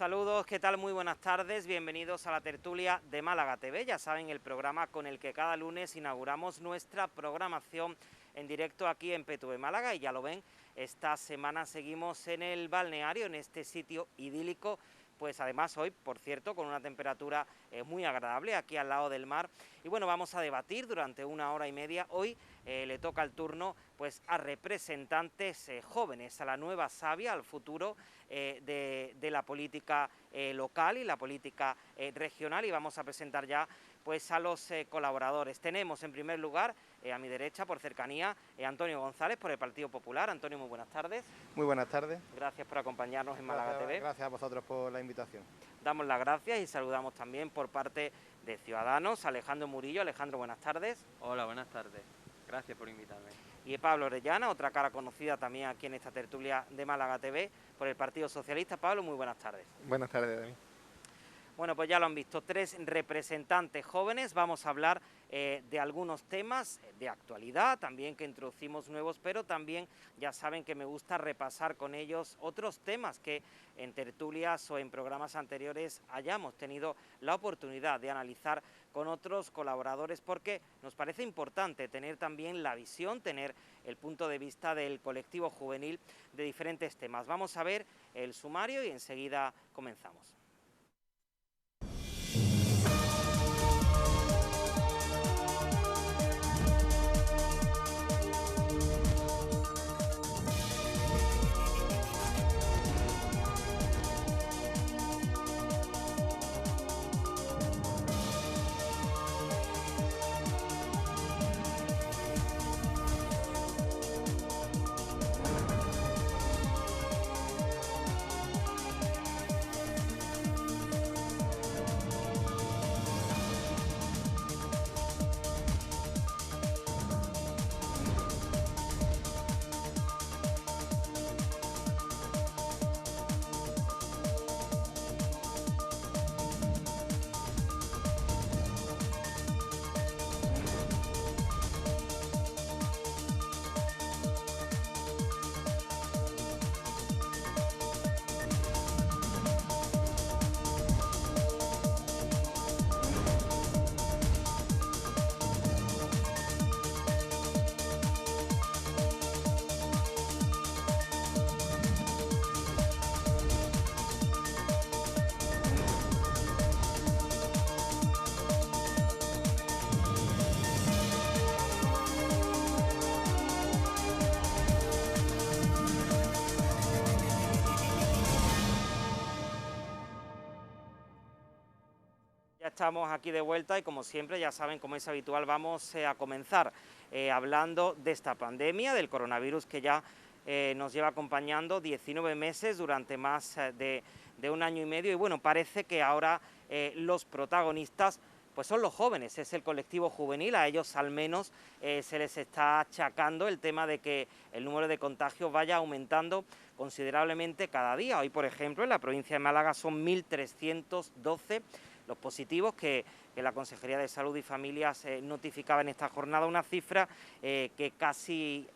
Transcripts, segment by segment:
Saludos, ¿qué tal? Muy buenas tardes, bienvenidos a la tertulia de Málaga TV, ya saben, el programa con el que cada lunes inauguramos nuestra programación en directo aquí en PTV Málaga, y ya lo ven, esta semana seguimos en el balneario, en este sitio idílico, pues además hoy, por cierto, con una temperatura muy agradable aquí al lado del mar. Y bueno, vamos a debatir durante 1 hora y media. Hoy le toca el turno pues a representantes jóvenes, a la nueva savia, al futuro de la política local y la política regional, y vamos a presentar ya pues a los colaboradores. Tenemos en primer lugar a mi derecha, por cercanía, Antonio González, por el Partido Popular. Antonio, muy buenas tardes. Muy buenas tardes. Gracias por acompañarnos en Málaga TV. Gracias a vosotros por la invitación. Damos las gracias y saludamos también por parte de Ciudadanos, Alejandro Murillo. Alejandro, buenas tardes. Hola, buenas tardes. Gracias por invitarme. Y Pablo Orellana, otra cara conocida también aquí en esta tertulia de Málaga TV, por el Partido Socialista. Pablo, muy buenas tardes. Buenas tardes, Dani. Bueno, pues ya lo han visto, 3 representantes jóvenes. Vamos a hablar de algunos temas de actualidad, también que introducimos nuevos, pero también ya saben que me gusta repasar con ellos otros temas que en tertulias o en programas anteriores hayamos tenido la oportunidad de analizar con otros colaboradores, porque nos parece importante tener también la visión, tener el punto de vista del colectivo juvenil de diferentes temas. Vamos a ver el sumario y enseguida comenzamos. Ya estamos aquí de vuelta y, como siempre, ya saben, como es habitual, vamos a comenzar hablando de esta pandemia, del coronavirus, que ya nos lleva acompañando 19 meses, durante más de 1 año y medio, y bueno, parece que ahora los protagonistas pues son los jóvenes, es el colectivo juvenil. A ellos al menos se les está achacando el tema de que el número de contagios vaya aumentando considerablemente cada día. Hoy, por ejemplo, en la provincia de Málaga son 1.312 los positivos que la Consejería de Salud y Familias notificaba en esta jornada, una cifra que casi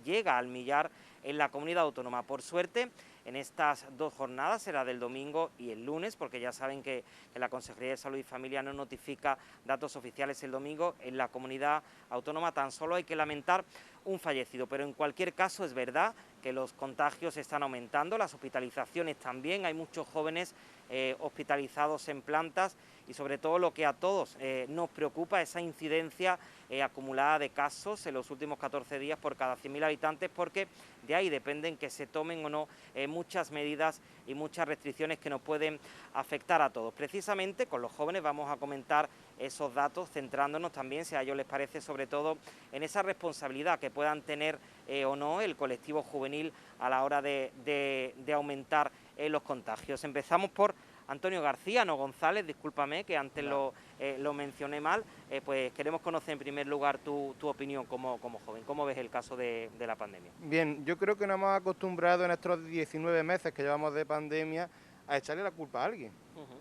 llega al millar en la comunidad autónoma. Por suerte, en estas 2 jornadas, será del domingo y el lunes, porque ya saben que la Consejería de Salud y Familia no notifica datos oficiales el domingo, en la comunidad autónoma tan solo hay que lamentar un fallecido, pero en cualquier caso es verdad que los contagios están aumentando, las hospitalizaciones también, hay muchos jóvenes hospitalizados en plantas, y sobre todo lo que a todos nos preocupa, esa incidencia acumulada de casos en los últimos 14 días por cada 100.000 habitantes, porque de ahí dependen que se tomen o no muchas medidas y muchas restricciones que nos pueden afectar a todos. Precisamente con los jóvenes vamos a comentar esos datos, centrándonos también, si a ellos les parece, sobre todo en esa responsabilidad que puedan tener o no el colectivo juvenil a la hora de aumentar los contagios. Empezamos por Antonio García, no González, discúlpame que antes lo mencioné mal. Pues queremos conocer en primer lugar tu opinión como joven. ¿Cómo ves el caso de la pandemia? Bien, yo creo que nos hemos acostumbrado en estos 19 meses que llevamos de pandemia a echarle la culpa a alguien.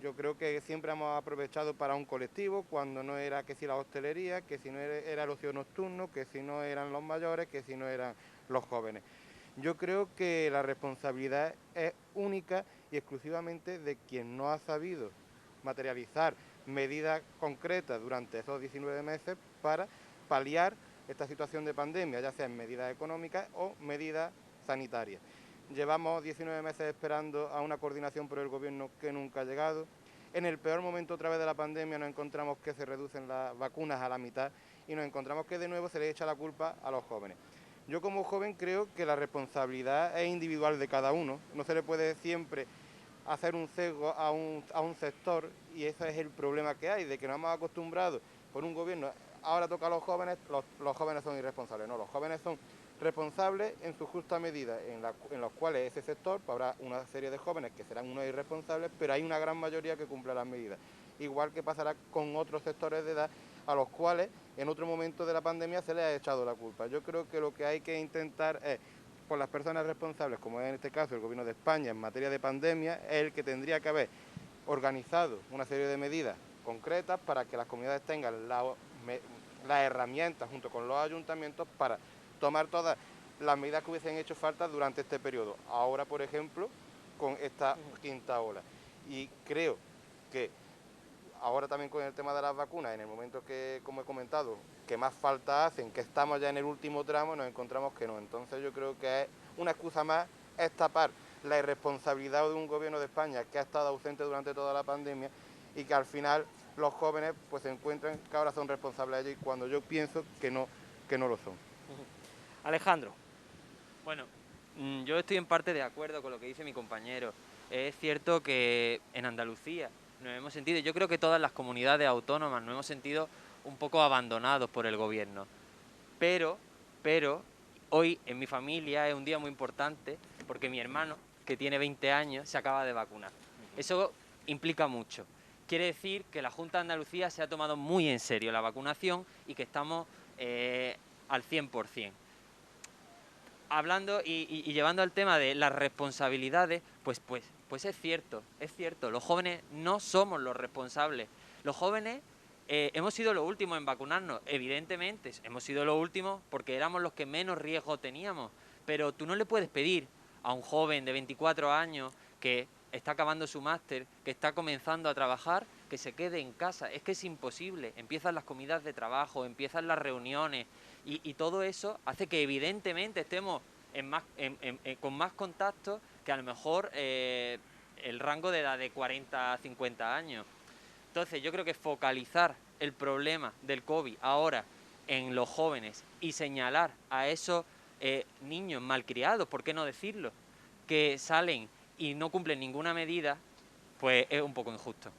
Yo creo que siempre hemos aprovechado para un colectivo, cuando no era que si la hostelería, que si no era el ocio nocturno, que si no eran los mayores, que si no eran los jóvenes. Yo creo que la responsabilidad es única y exclusivamente de quien no ha sabido materializar medidas concretas durante esos 19 meses para paliar esta situación de pandemia, ya sea en medidas económicas o medidas sanitarias. Llevamos 19 meses esperando a una coordinación por el gobierno que nunca ha llegado. En el peor momento otra vez de la pandemia nos encontramos que se reducen las vacunas a la mitad y nos encontramos que de nuevo se le echa la culpa a los jóvenes. Yo como joven creo que la responsabilidad es individual de cada uno, no se le puede siempre hacer un sesgo a un sector y ese es el problema que hay, de que nos hemos acostumbrado por un gobierno, ahora toca a los jóvenes, los jóvenes son irresponsables, no, los jóvenes son responsables en su justa medida, en los cuales ese sector, pues habrá una serie de jóvenes que serán unos irresponsables, pero hay una gran mayoría que cumple las medidas. Igual que pasará con otros sectores de edad a los cuales en otro momento de la pandemia se les ha echado la culpa. Yo creo que lo que hay que intentar es, por las personas responsables, como es en este caso el Gobierno de España en materia de pandemia, es el que tendría que haber organizado una serie de medidas concretas para que las comunidades tengan las herramientas junto con los ayuntamientos para tomar todas las medidas que hubiesen hecho falta durante este periodo. Ahora, por ejemplo, con esta quinta ola. Y creo que ahora también con el tema de las vacunas, en el momento que, como he comentado, que más falta hacen, que estamos ya en el último tramo, nos encontramos que no. Entonces yo creo que es una excusa más, es tapar la irresponsabilidad de un gobierno de España que ha estado ausente durante toda la pandemia y que al final los jóvenes pues se encuentran que ahora son responsables de ello y cuando yo pienso que no lo son. Alejandro. Bueno, yo estoy en parte de acuerdo con lo que dice mi compañero. Es cierto que en Andalucía nos hemos sentido, yo creo que todas las comunidades autónomas nos hemos sentido un poco abandonados por el gobierno. Pero, hoy en mi familia es un día muy importante porque mi hermano, que tiene 20 años, se acaba de vacunar. Eso implica mucho. Quiere decir que la Junta de Andalucía se ha tomado muy en serio la vacunación y que estamos al 100%. Hablando y llevando al tema de las responsabilidades, pues es cierto, los jóvenes no somos los responsables. Los jóvenes hemos sido los últimos en vacunarnos, evidentemente, hemos sido los últimos porque éramos los que menos riesgo teníamos, pero tú no le puedes pedir a un joven de 24 años que está acabando su máster, que está comenzando a trabajar, que se quede en casa. Es que es imposible. Empiezan las comidas de trabajo, empiezan las reuniones y todo eso hace que evidentemente estemos con más contacto que a lo mejor el rango de edad de 40 a 50 años. Entonces yo creo que focalizar el problema del COVID ahora en los jóvenes y señalar a esos niños malcriados, ¿por qué no decirlo?, que salen y no cumplen ninguna medida, pues es un poco injusto.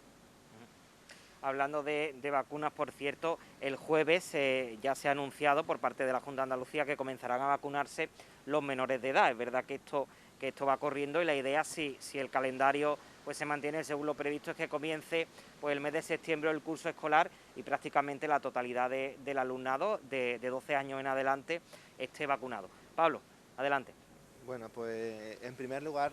Hablando de vacunas, por cierto, el jueves ya se ha anunciado por parte de la Junta de Andalucía que comenzarán a vacunarse los menores de edad. Es verdad que esto va corriendo y la idea, si el calendario pues se mantiene según lo previsto, es que comience pues el mes de septiembre el curso escolar y prácticamente la totalidad del alumnado de 12 años en adelante esté vacunado. Pablo, adelante. Bueno, pues en primer lugar,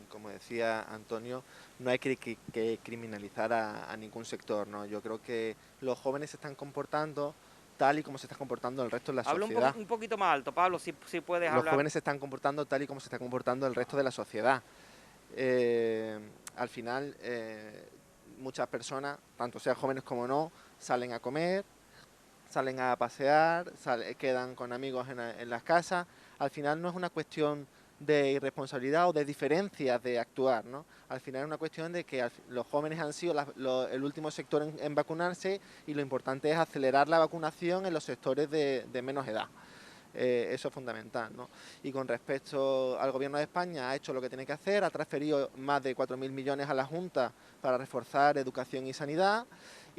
como decía Antonio, no hay que criminalizar a ningún sector, ¿no? Yo creo que los jóvenes se están comportando tal y como se está comportando el resto de la sociedad. Habla un poquito más alto, Pablo, si puedes hablar. Los jóvenes se están comportando tal y como se está comportando el resto de la sociedad. Al final, muchas personas, tanto sean jóvenes como no, salen a comer, salen a pasear, quedan con amigos en las casas. Al final no es una cuestión de irresponsabilidad o de diferencias de actuar, ¿no? Al final es una cuestión de que los jóvenes han sido el último sector en vacunarse y lo importante es acelerar la vacunación en los sectores de menos edad. Eso es fundamental, ¿no? Y con respecto al Gobierno de España, ha hecho lo que tiene que hacer, ha transferido más de 4.000 millones a la Junta para reforzar educación y sanidad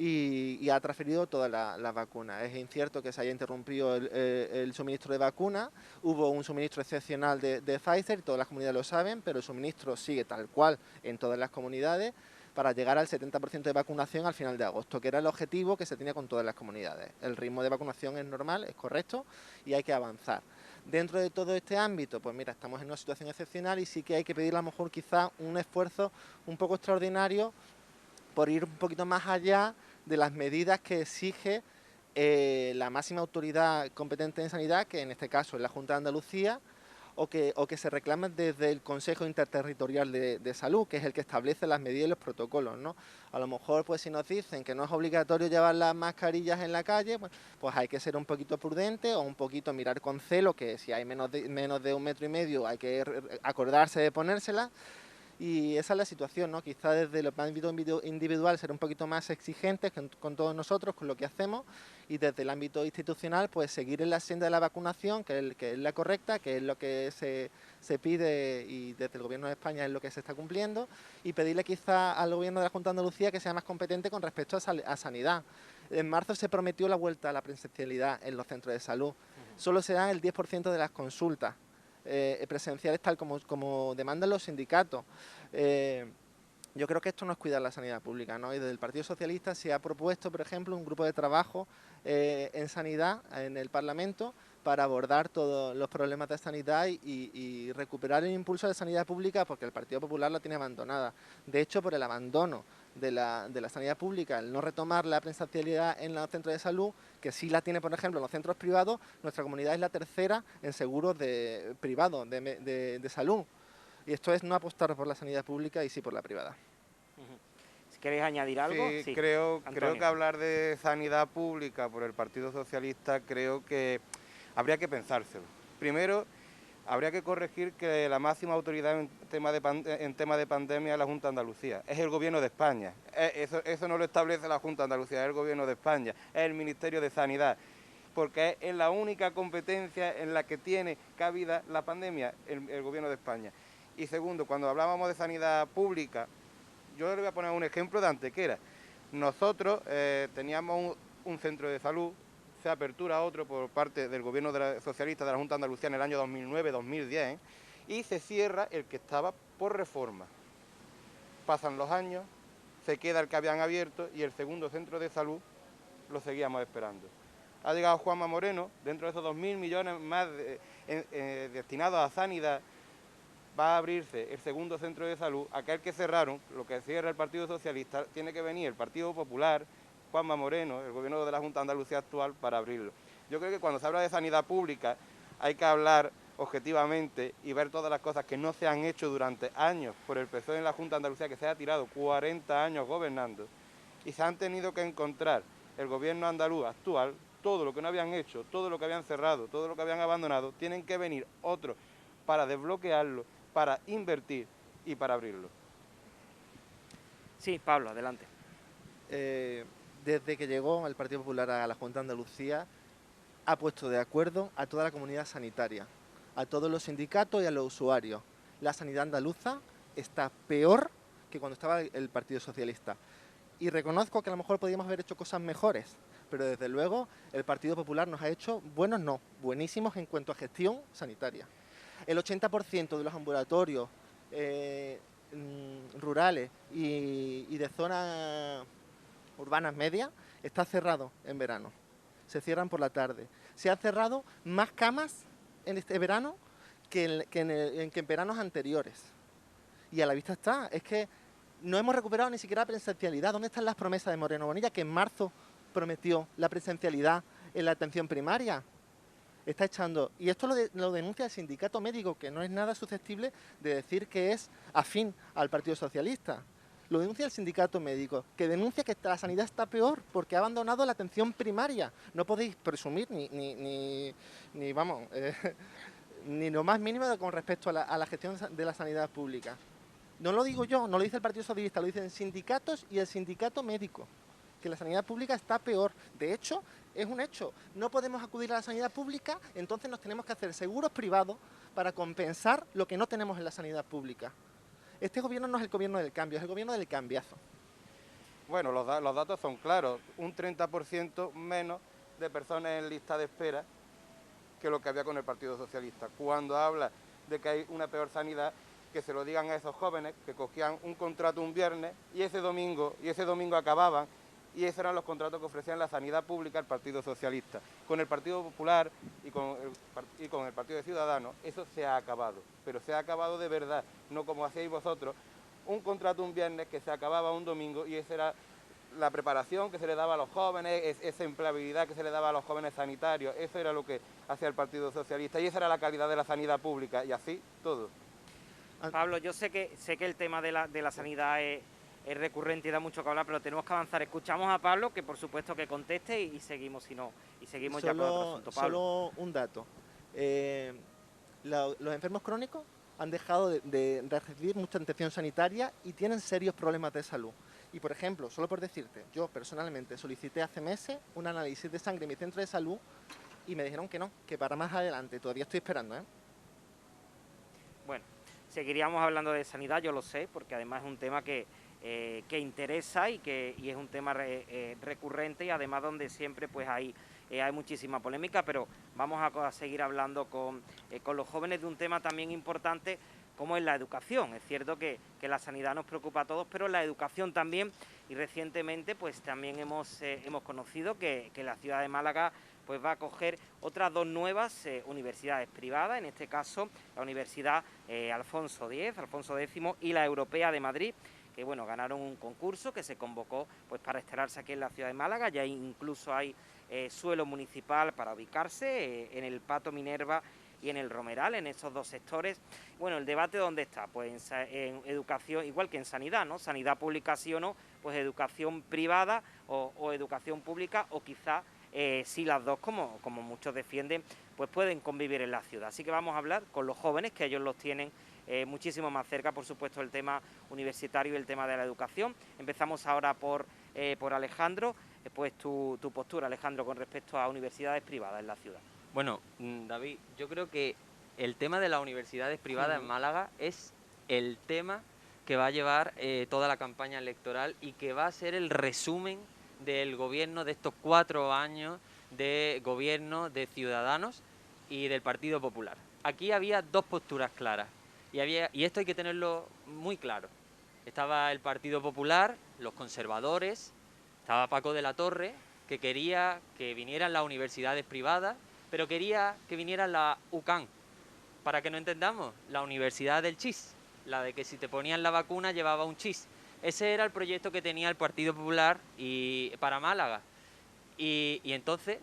y ha transferido todas las vacunas. Es incierto que se haya interrumpido el suministro de vacunas, hubo un suministro excepcional de Pfizer, y todas las comunidades lo saben, pero el suministro sigue tal cual en todas las comunidades para llegar al 70% de vacunación al final de agosto, que era el objetivo que se tenía con todas las comunidades. El ritmo de vacunación es normal, es correcto y hay que avanzar. Dentro de todo este ámbito, pues mira, estamos en una situación excepcional y sí que hay que pedir a lo mejor quizá un esfuerzo un poco extraordinario por ir un poquito más allá de las medidas que exige la máxima autoridad competente en sanidad, que en este caso es la Junta de Andalucía, o que se reclaman desde el Consejo Interterritorial de Salud, que es el que establece las medidas y los protocolos, ¿no? A lo mejor, pues si nos dicen que no es obligatorio llevar las mascarillas en la calle, pues hay que ser un poquito prudente o un poquito mirar con celo, que si hay menos de 1,5 metros hay que acordarse de ponérselas. Y esa es la situación, ¿no? Quizá desde el ámbito individual ser un poquito más exigentes con todos nosotros, con lo que hacemos, y desde el ámbito institucional pues seguir en la senda de la vacunación, que es la correcta, que es lo que se pide, y desde el Gobierno de España es lo que se está cumpliendo, y pedirle quizá al Gobierno de la Junta de Andalucía que sea más competente con respecto a sanidad. En marzo se prometió la vuelta a la presencialidad en los centros de salud. Solo se dan el 10% de las consultas presenciales tal como demandan los sindicatos. Yo creo que esto no es cuidar la sanidad pública, ¿no? Y desde el Partido Socialista se ha propuesto, por ejemplo, un grupo de trabajo en sanidad en el Parlamento para abordar todos los problemas de sanidad y recuperar el impulso de sanidad pública, porque el Partido Popular la tiene abandonada. De hecho, por el abandono de la sanidad pública, el no retomar la presencialidad en los centros de salud, que sí la tiene, por ejemplo, en los centros privados, nuestra comunidad es la tercera en seguros privados de salud. Y esto es no apostar por la sanidad pública y sí por la privada. Si queréis añadir algo. Sí, creo Antonio. que hablar de sanidad pública por el Partido Socialista, creo que habría que pensárselo. Primero, habría que corregir que la máxima autoridad en tema de pandemia es la Junta de Andalucía, es el Gobierno de España. Eso no lo establece la Junta de Andalucía, es el Gobierno de España, es el Ministerio de Sanidad, porque es la única competencia en la que tiene cabida la pandemia, el Gobierno de España. Y segundo, cuando hablábamos de sanidad pública, yo le voy a poner un ejemplo de Antequera. Nosotros teníamos un centro de salud, se apertura otro por parte del Gobierno socialista de la Junta de Andalucía en el año 2009-2010, y se cierra el que estaba por reforma. Pasan los años, se queda el que habían abierto y el segundo centro de salud lo seguíamos esperando. Ha llegado Juanma Moreno, dentro de esos 2.000 millones más destinados a sanidad, va a abrirse el segundo centro de salud, aquel que cerraron, lo que cierra el Partido Socialista, tiene que venir el Partido Popular, Juanma Moreno, el Gobierno de la Junta de Andalucía actual, para abrirlo. Yo creo que cuando se habla de sanidad pública hay que hablar objetivamente y ver todas las cosas que no se han hecho durante años por el PSOE en la Junta de Andalucía, que se ha tirado 40 años gobernando, y se han tenido que encontrar el Gobierno andaluz actual, todo lo que no habían hecho, todo lo que habían cerrado, todo lo que habían abandonado, tienen que venir otros para desbloquearlo, para invertir y para abrirlo. Sí, Pablo, adelante. Desde que llegó el Partido Popular a la Junta de Andalucía, ha puesto de acuerdo a toda la comunidad sanitaria, a todos los sindicatos y a los usuarios. La sanidad andaluza está peor que cuando estaba el Partido Socialista. Y reconozco que a lo mejor podríamos haber hecho cosas mejores, pero desde luego el Partido Popular nos ha hecho buenísimos en cuanto a gestión sanitaria. El 80% de los ambulatorios rurales y de zonas urbanas medias está cerrado en verano. Se cierran por la tarde. Se han cerrado más camas en este verano que en veranos anteriores. Y a la vista está, es que no hemos recuperado ni siquiera la presencialidad. ¿Dónde están las promesas de Moreno Bonilla, que en marzo prometió la presencialidad en la atención primaria? Está echando, y esto lo denuncia el sindicato médico, que no es nada susceptible de decir que es afín al Partido Socialista. Lo denuncia el sindicato médico, que denuncia que la sanidad está peor porque ha abandonado la atención primaria. No podéis presumir ni lo más mínimo con respecto a la gestión de la sanidad pública. No lo digo yo, no lo dice el Partido Socialista, lo dicen sindicatos y el sindicato médico, que la sanidad pública está peor. De hecho, es un hecho. No podemos acudir a la sanidad pública, entonces nos tenemos que hacer seguros privados para compensar lo que no tenemos en la sanidad pública. Este gobierno no es el gobierno del cambio, es el gobierno del cambiazo. Bueno, los datos son claros. Un 30% menos de personas en lista de espera que lo que había con el Partido Socialista. Cuando habla de que hay una peor sanidad, que se lo digan a esos jóvenes que cogían un contrato un viernes y ese domingo acababan, y esos eran los contratos que ofrecían la sanidad pública el Partido Socialista. Con el Partido Popular y con el Partido de Ciudadanos eso se ha acabado, pero se ha acabado de verdad, no como hacéis vosotros, un contrato un viernes que se acababa un domingo y ese era la preparación que se le daba a los jóvenes, esa empleabilidad que se le daba a los jóvenes sanitarios, eso era lo que hacía el Partido Socialista y esa era la calidad de la sanidad pública y así todo. Pablo, yo sé que el tema de la sanidad es recurrente y da mucho que hablar, pero tenemos que avanzar. Escuchamos a Pablo, que por supuesto que conteste y seguimos, si no, y seguimos ya con otro asunto. Pablo. Solo un dato. Los enfermos crónicos han dejado de recibir mucha atención sanitaria y tienen serios problemas de salud. Y, por ejemplo, solo por decirte, yo personalmente solicité hace meses un análisis de sangre en mi centro de salud y me dijeron que no, que para más adelante. Todavía estoy esperando, ¿eh? Bueno, seguiríamos hablando de sanidad, yo lo sé, porque además es un tema que interesa y es un tema recurrente y además donde siempre pues hay muchísima polémica, pero vamos a seguir hablando con los jóvenes de un tema también importante como es la educación. Es cierto que la sanidad nos preocupa a todos, pero la educación también, y recientemente pues también hemos conocido que la ciudad de Málaga pues va a acoger otras dos nuevas universidades privadas, en este caso la Universidad Alfonso X y la Europea de Madrid, que bueno, ganaron un concurso que se convocó pues para instalarse aquí en la ciudad de Málaga. Ya incluso hay suelo municipal para ubicarse en el Pato Minerva y en el Romeral, en esos dos sectores. Bueno, el debate ¿dónde está? Pues en educación, igual que en sanidad, ¿no? Sanidad pública sí o no, pues educación privada o educación pública, o quizá sí las dos, como muchos defienden, pues pueden convivir en la ciudad. Así que vamos a hablar con los jóvenes, que ellos los tienen muchísimo más cerca, por supuesto, el tema universitario y el tema de la educación. Empezamos ahora por Alejandro, pues tu postura, Alejandro, con respecto a universidades privadas en la ciudad. Bueno, David, yo creo que el tema de las universidades privadas en Málaga es el tema que va a llevar toda la campaña electoral y que va a ser el resumen del gobierno de estos 4 años de gobierno de Ciudadanos y del Partido Popular. Aquí había dos posturas claras y esto hay que tenerlo muy claro. Estaba el Partido Popular, los conservadores, estaba Paco de la Torre, que quería que vinieran las universidades privadas, pero quería que viniera la UCAN, para que no entendamos, la Universidad del Chis, la de que si te ponían la vacuna llevaba un chis. Ese era el proyecto que tenía el Partido Popular para Málaga. Y entonces,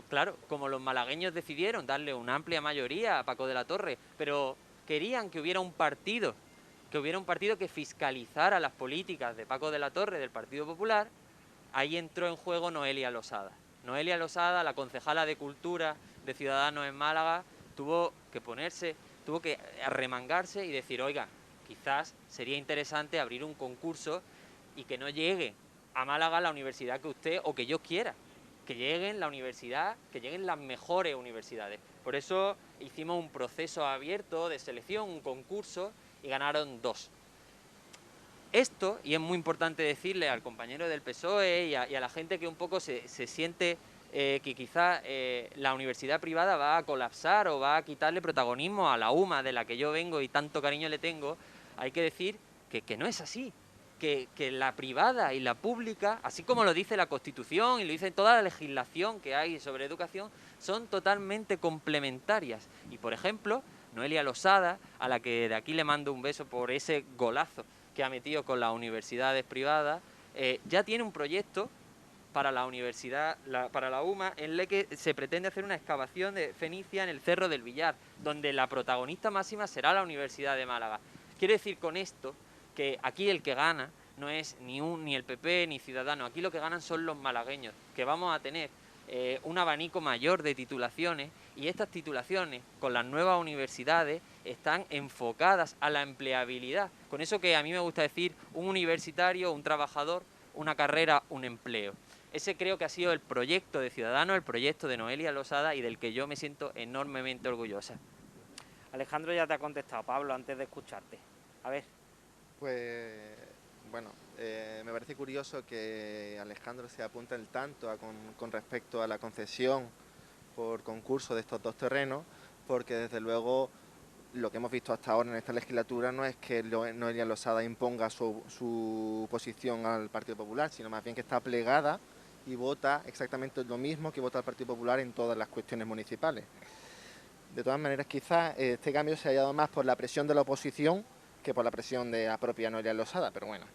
claro, como los malagueños decidieron darle una amplia mayoría a Paco de la Torre, pero querían que hubiera un partido que fiscalizara las políticas de Paco de la Torre, del Partido Popular, ahí entró en juego Noelia Losada. Noelia Losada, la concejala de Cultura de Ciudadanos en Málaga, tuvo que arremangarse y decir, oiga, quizás sería interesante abrir un concurso y que no llegue a Málaga la universidad que usted o que yo quiera, que lleguen las mejores universidades. Por eso hicimos un proceso abierto de selección, un concurso, y ganaron 2. Esto, y es muy importante decirle al compañero del PSOE y a la gente que un poco se siente que quizá la universidad privada va a colapsar o va a quitarle protagonismo a la UMA, de la que yo vengo y tanto cariño le tengo, hay que decir que no es así, que la privada y la pública, así como lo dice la Constitución y lo dice toda la legislación que hay sobre educación, son totalmente complementarias. Y, por ejemplo, Noelia Losada, a la que de aquí le mando un beso por ese golazo que ha metido con las universidades privadas, ya tiene un proyecto para la universidad, para la UMA, en el que se pretende hacer una excavación de Fenicia en el Cerro del Villar, donde la protagonista máxima será la Universidad de Málaga. Quiero decir con esto que aquí el que gana no es ni el PP ni Ciudadanos, aquí lo que ganan son los malagueños, que vamos a tener un abanico mayor de titulaciones, y estas titulaciones con las nuevas universidades están enfocadas a la empleabilidad. Con eso que a mí me gusta decir, un universitario, un trabajador, una carrera, un empleo. Ese creo que ha sido el proyecto de Ciudadanos, el proyecto de Noelia Losada y del que yo me siento enormemente orgullosa. Alejandro ya te ha contestado, Pablo, antes de escucharte. A ver. Pues, bueno, me parece curioso que Alejandro se apunte el tanto con respecto a la concesión por concurso de estos dos terrenos, porque desde luego lo que hemos visto hasta ahora en esta legislatura no es que Noelia Losada imponga su posición al Partido Popular, sino más bien que está plegada y vota exactamente lo mismo que vota el Partido Popular en todas las cuestiones municipales. De todas maneras, quizás este cambio se haya dado más por la presión de la oposición que por la presión de la propia Noelia Losada, pero bueno,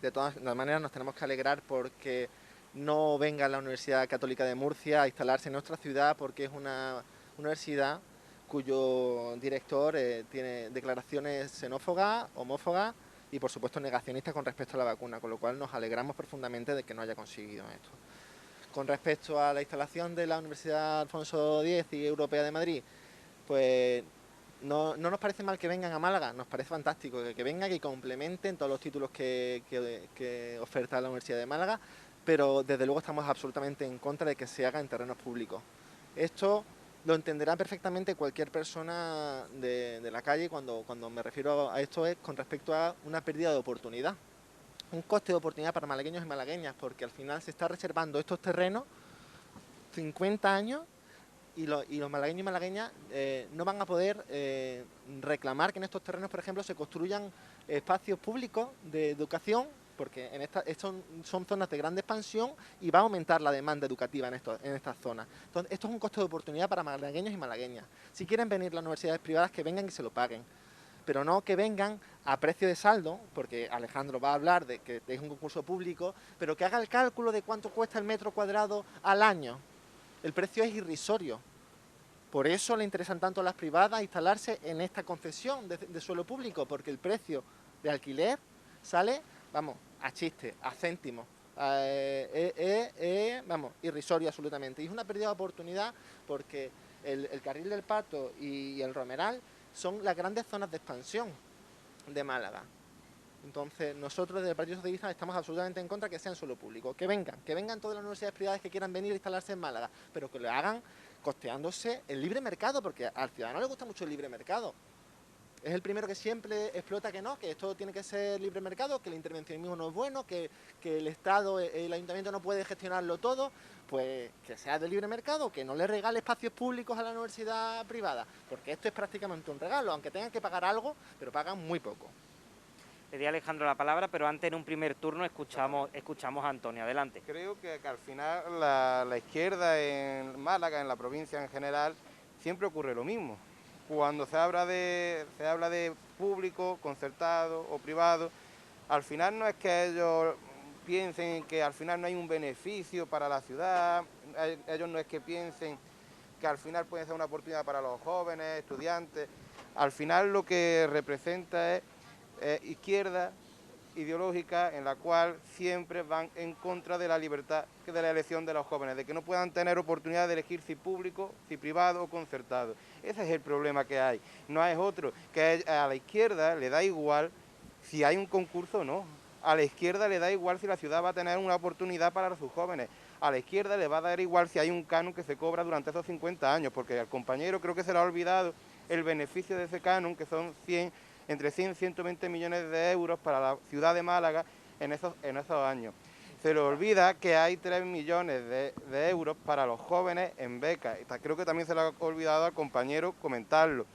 De todas maneras nos tenemos que alegrar porque no venga la Universidad Católica de Murcia a instalarse en nuestra ciudad, porque es una universidad cuyo director tiene declaraciones xenófobas, homófobas y por supuesto negacionistas con respecto a la vacuna, con lo cual nos alegramos profundamente de que no haya conseguido esto. Con respecto a la instalación de la Universidad Alfonso X y Europea de Madrid, pues no nos parece mal que vengan a Málaga, nos parece fantástico que vengan y complementen todos los títulos que oferta la Universidad de Málaga, pero desde luego estamos absolutamente en contra de que se haga en terrenos públicos. Esto lo entenderá perfectamente cualquier persona de la calle cuando me refiero a esto, es con respecto a una pérdida de oportunidad. Un coste de oportunidad para malagueños y malagueñas, porque al final se está reservando estos terrenos 50 años y los malagueños y malagueñas no van a poder reclamar que en estos terrenos, por ejemplo, se construyan espacios públicos de educación, porque estos son zonas de grande expansión y va a aumentar la demanda educativa en estas zonas. Entonces, esto es un coste de oportunidad para malagueños y malagueñas. Si quieren venir las universidades privadas, que vengan y se lo paguen, pero no que vengan a precio de saldo, porque Alejandro va a hablar de que es un concurso público, pero que haga el cálculo de cuánto cuesta el metro cuadrado al año. El precio es irrisorio. Por eso le interesan tanto a las privadas instalarse en esta concesión de suelo público, porque el precio de alquiler sale, vamos, a chiste, a céntimos, vamos, irrisorio absolutamente. Y es una pérdida de oportunidad porque el Carril del Pato y el Romeral son las grandes zonas de expansión de Málaga. Entonces, nosotros desde el Partido Socialista estamos absolutamente en contra de que sean suelo público. Que vengan todas las universidades privadas que quieran venir a instalarse en Málaga, pero que lo hagan costeándose el libre mercado, porque al ciudadano le gusta mucho el libre mercado. Es el primero que siempre explota que no, que esto tiene que ser libre mercado, que el intervencionismo no es bueno, que el Estado, el Ayuntamiento no puede gestionarlo todo, pues que sea de libre mercado, que no le regale espacios públicos a la universidad privada, porque esto es prácticamente un regalo, aunque tengan que pagar algo, pero pagan muy poco. Le di a Alejandro la palabra, pero antes en un primer turno escuchamos a Antonio. Adelante. Creo que al final la izquierda en Málaga, en la provincia en general, siempre ocurre lo mismo. Cuando se habla de público, concertado o privado, al final no es que ellos piensen que al final no hay un beneficio para la ciudad, ellos no es que piensen que al final puede ser una oportunidad para los jóvenes, estudiantes. Al final lo que representa es izquierda ideológica en la cual siempre van en contra de la libertad de la elección de los jóvenes, de que no puedan tener oportunidad de elegir si público, si privado o concertado. Ese es el problema que hay, no es otro, que a la izquierda le da igual si hay un concurso o no, a la izquierda le da igual si la ciudad va a tener una oportunidad para sus jóvenes, a la izquierda le va a dar igual si hay un canon que se cobra durante esos 50 años, porque al compañero creo que se le ha olvidado el beneficio de ese canon, que son entre 100 y 120 millones de euros para la ciudad de Málaga en esos años. Se le olvida que hay 3 millones de euros para los jóvenes en becas. Creo que también se le ha olvidado al compañero comentarlo.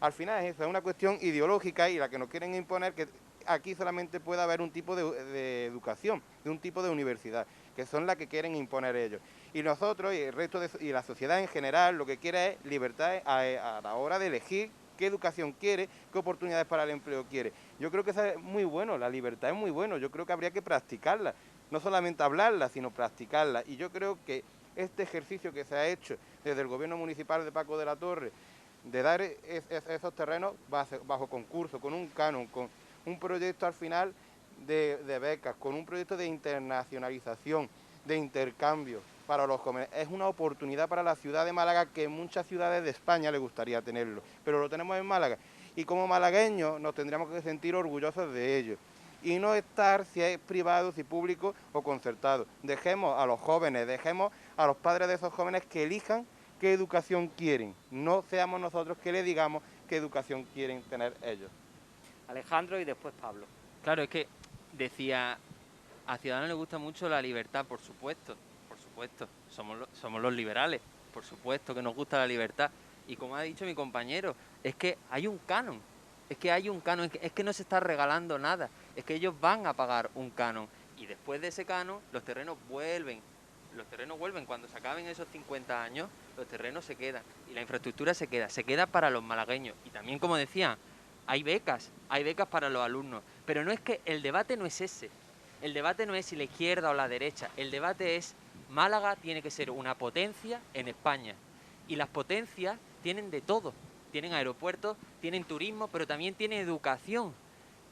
Al final es una cuestión ideológica y la que nos quieren imponer que aquí solamente puede haber un tipo de educación, de un tipo de universidad, que son las que quieren imponer ellos. Y nosotros y el resto y la sociedad en general lo que quiere es libertad a la hora de elegir qué educación quiere, qué oportunidades para el empleo quiere. Yo creo que eso es muy bueno, la libertad es muy bueno, yo creo que habría que practicarla, no solamente hablarla, sino practicarla. Y yo creo que este ejercicio que se ha hecho desde el gobierno municipal de Paco de la Torre, de dar esos terrenos bajo concurso, con un canon, con un proyecto al final de becas, con un proyecto de internacionalización, de intercambio para los jóvenes. Es una oportunidad para la ciudad de Málaga que en muchas ciudades de España le gustaría tenerlo, pero lo tenemos en Málaga y como malagueños nos tendríamos que sentir orgullosos de ello y no estar si es privado, si público o concertado. Dejemos a los jóvenes, dejemos a los padres de esos jóvenes que elijan qué educación quieren, no seamos nosotros que le digamos qué educación quieren tener ellos. Alejandro y después Pablo. Claro, es que decía, a Ciudadanos le gusta mucho la libertad, por supuesto, somos los liberales, por supuesto que nos gusta la libertad. Y como ha dicho mi compañero, es que hay un canon, es que no se está regalando nada, es que ellos van a pagar un canon. Y después de ese canon, los terrenos vuelven, cuando se acaben esos 50 años, los terrenos se quedan y la infraestructura se queda para los malagueños. Y también, como decía, hay becas para los alumnos, pero no es que el debate no es ese. El debate no es si la izquierda o la derecha, el debate es Málaga tiene que ser una potencia en España. Y las potencias tienen de todo. Tienen aeropuertos, tienen turismo, pero también tienen educación.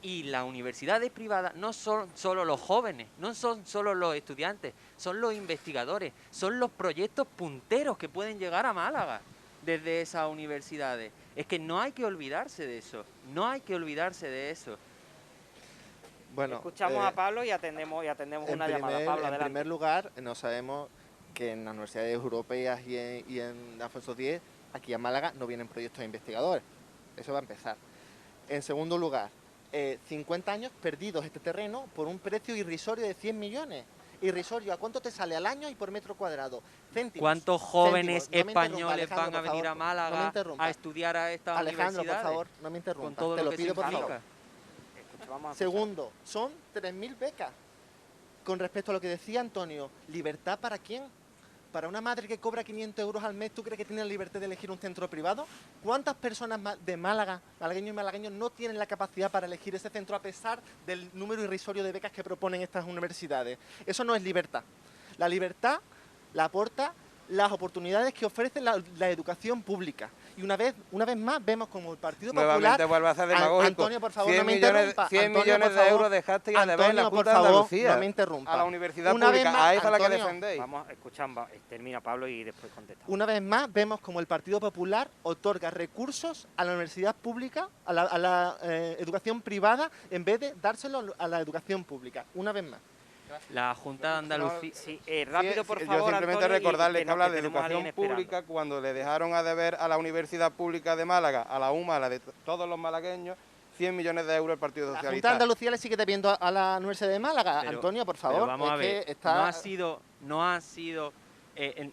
Y las universidades privadas no son solo los jóvenes, no son solo los estudiantes, son los investigadores, son los proyectos punteros que pueden llegar a Málaga desde esas universidades. Es que no hay que olvidarse de eso, no hay que olvidarse de eso. Bueno, Escuchamos a Pablo y atendemos una llamada. Pablo, en adelante. primer lugar, no sabemos que en las universidades europeas y en Alfonso X, aquí a Málaga, no vienen proyectos de investigadores. Eso va a empezar. En segundo lugar, 50 años perdidos este terreno por un precio irrisorio de 100 millones. Irrisorio, ¿a cuánto te sale al año y por metro cuadrado? Céntimos. ¿Cuántos jóvenes Céntimos. No me españoles interrumpa, van a venir a Alejandro, por favor, Málaga no me interrumpa. a estudiar a estas Alejandro, universidades? por favor, no me interrumpa. Con todo Te lo lo que pido, eso por favor. implica. Vamos a escuchar. Segundo, son 3.000 becas. Con respecto a lo que decía Antonio, ¿libertad para quién? ¿Para una madre que cobra 500 euros al mes, tú crees que tiene la libertad de elegir un centro privado? ¿Cuántas personas de Málaga, malagueños y malagueños, no tienen la capacidad para elegir ese centro a pesar del número irrisorio de becas que proponen estas universidades? Eso no es libertad. La libertad la aporta las oportunidades que ofrece la educación pública. Y una vez más vemos como el Partido Nuevamente Popular... vuelve a ser demagógico. Antonio, por favor, 100 no me millones, interrumpa. 100 Antonio, millones por de favor. euros dejaste ya de ver en la Antonio, por Junta de favor, Andalucía. no me interrumpa. A la universidad Una vez pública, más, a esa es la que Antonio, defendéis. Vamos, escuchamos, termina Pablo y después contestamos. Una vez más vemos como el Partido Popular otorga recursos a la universidad pública, a la educación privada, en vez de dárselo a la educación pública. Una vez más. La Junta de Andalucía... Sí, rápido, por Yo favor, simplemente Antonio, recordarles y que habla que de tenemos a alguien educación esperando. pública cuando le dejaron a deber a la Universidad Pública de Málaga, a la UMA, a la de todos los malagueños, 100 millones de euros el Partido La Socialista. Junta de Andalucía le sigue debiendo a la Universidad de Málaga. Pero- Antonio, por pero favor. vamos es a ver, que está... no ha sido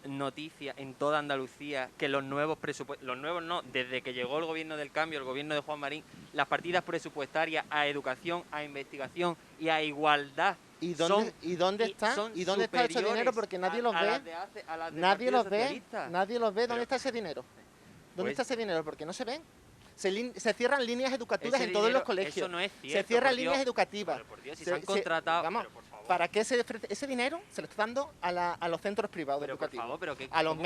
noticia en toda Andalucía que los nuevos presupuestos, los nuevos no, desde que llegó el gobierno del cambio, el gobierno de Juan Marín, las partidas presupuestarias a educación, a investigación y a igualdad ¿Y dónde, son ¿Y dónde está ese dinero? superiores Porque nadie los a ve. las de hace- a las del Nadie Partido los ve. Socialista. Nadie los ve. ¿Dónde Pero- está ese dinero? ¿Dónde Pues- está ese dinero? Porque no se ven. Se cierran líneas educativas Ese en todos los dinero- colegios. eso no es cierto, se cierran por Dios. líneas educativas. Pero por Dios, si Se- se han se- contratado... vamos, pero por favor, ¿Para qué se ofrece ese dinero? Se lo está dando a los centros privados pero por educativos. favor, pero que... A los ¿cómo?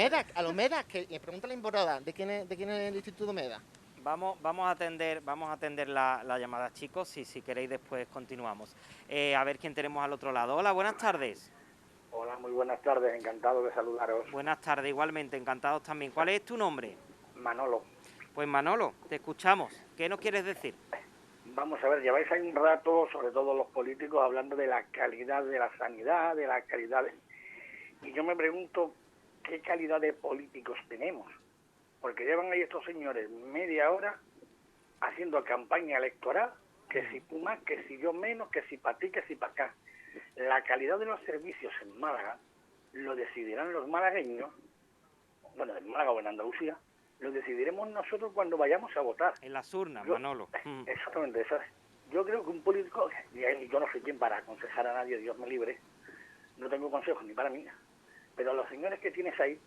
MEDAC, que me pregunta la Imboroda, ¿de quién es el Instituto MEDAC? Vamos a atender la llamada, chicos, si queréis después continuamos. A ver quién tenemos al otro lado. Hola, buenas tardes. Hola, muy buenas tardes, encantado de saludaros. Buenas tardes, igualmente, encantados también. ¿Cuál es tu nombre? Manolo, Pues Manolo, te escuchamos. ¿Qué nos quieres decir? vamos a ver, lleváis ahí un rato, sobre todo los políticos, hablando de la calidad de la sanidad, de la calidad de... Y yo me pregunto, ¿qué calidad de políticos tenemos? Porque llevan ahí estos señores media hora haciendo campaña electoral, que si tú más, que si yo menos, que si para ti, que si para acá. La calidad de los servicios en Málaga lo decidirán los malagueños, bueno, en Málaga o en Andalucía, lo decidiremos nosotros cuando vayamos a votar. En las urnas, Yo- Manolo. Exactamente, eso es. Yo creo que un político, y yo no soy quien para aconsejar a nadie, Dios me libre, no tengo consejos ni para mí, pero a los señores que tienes ahí,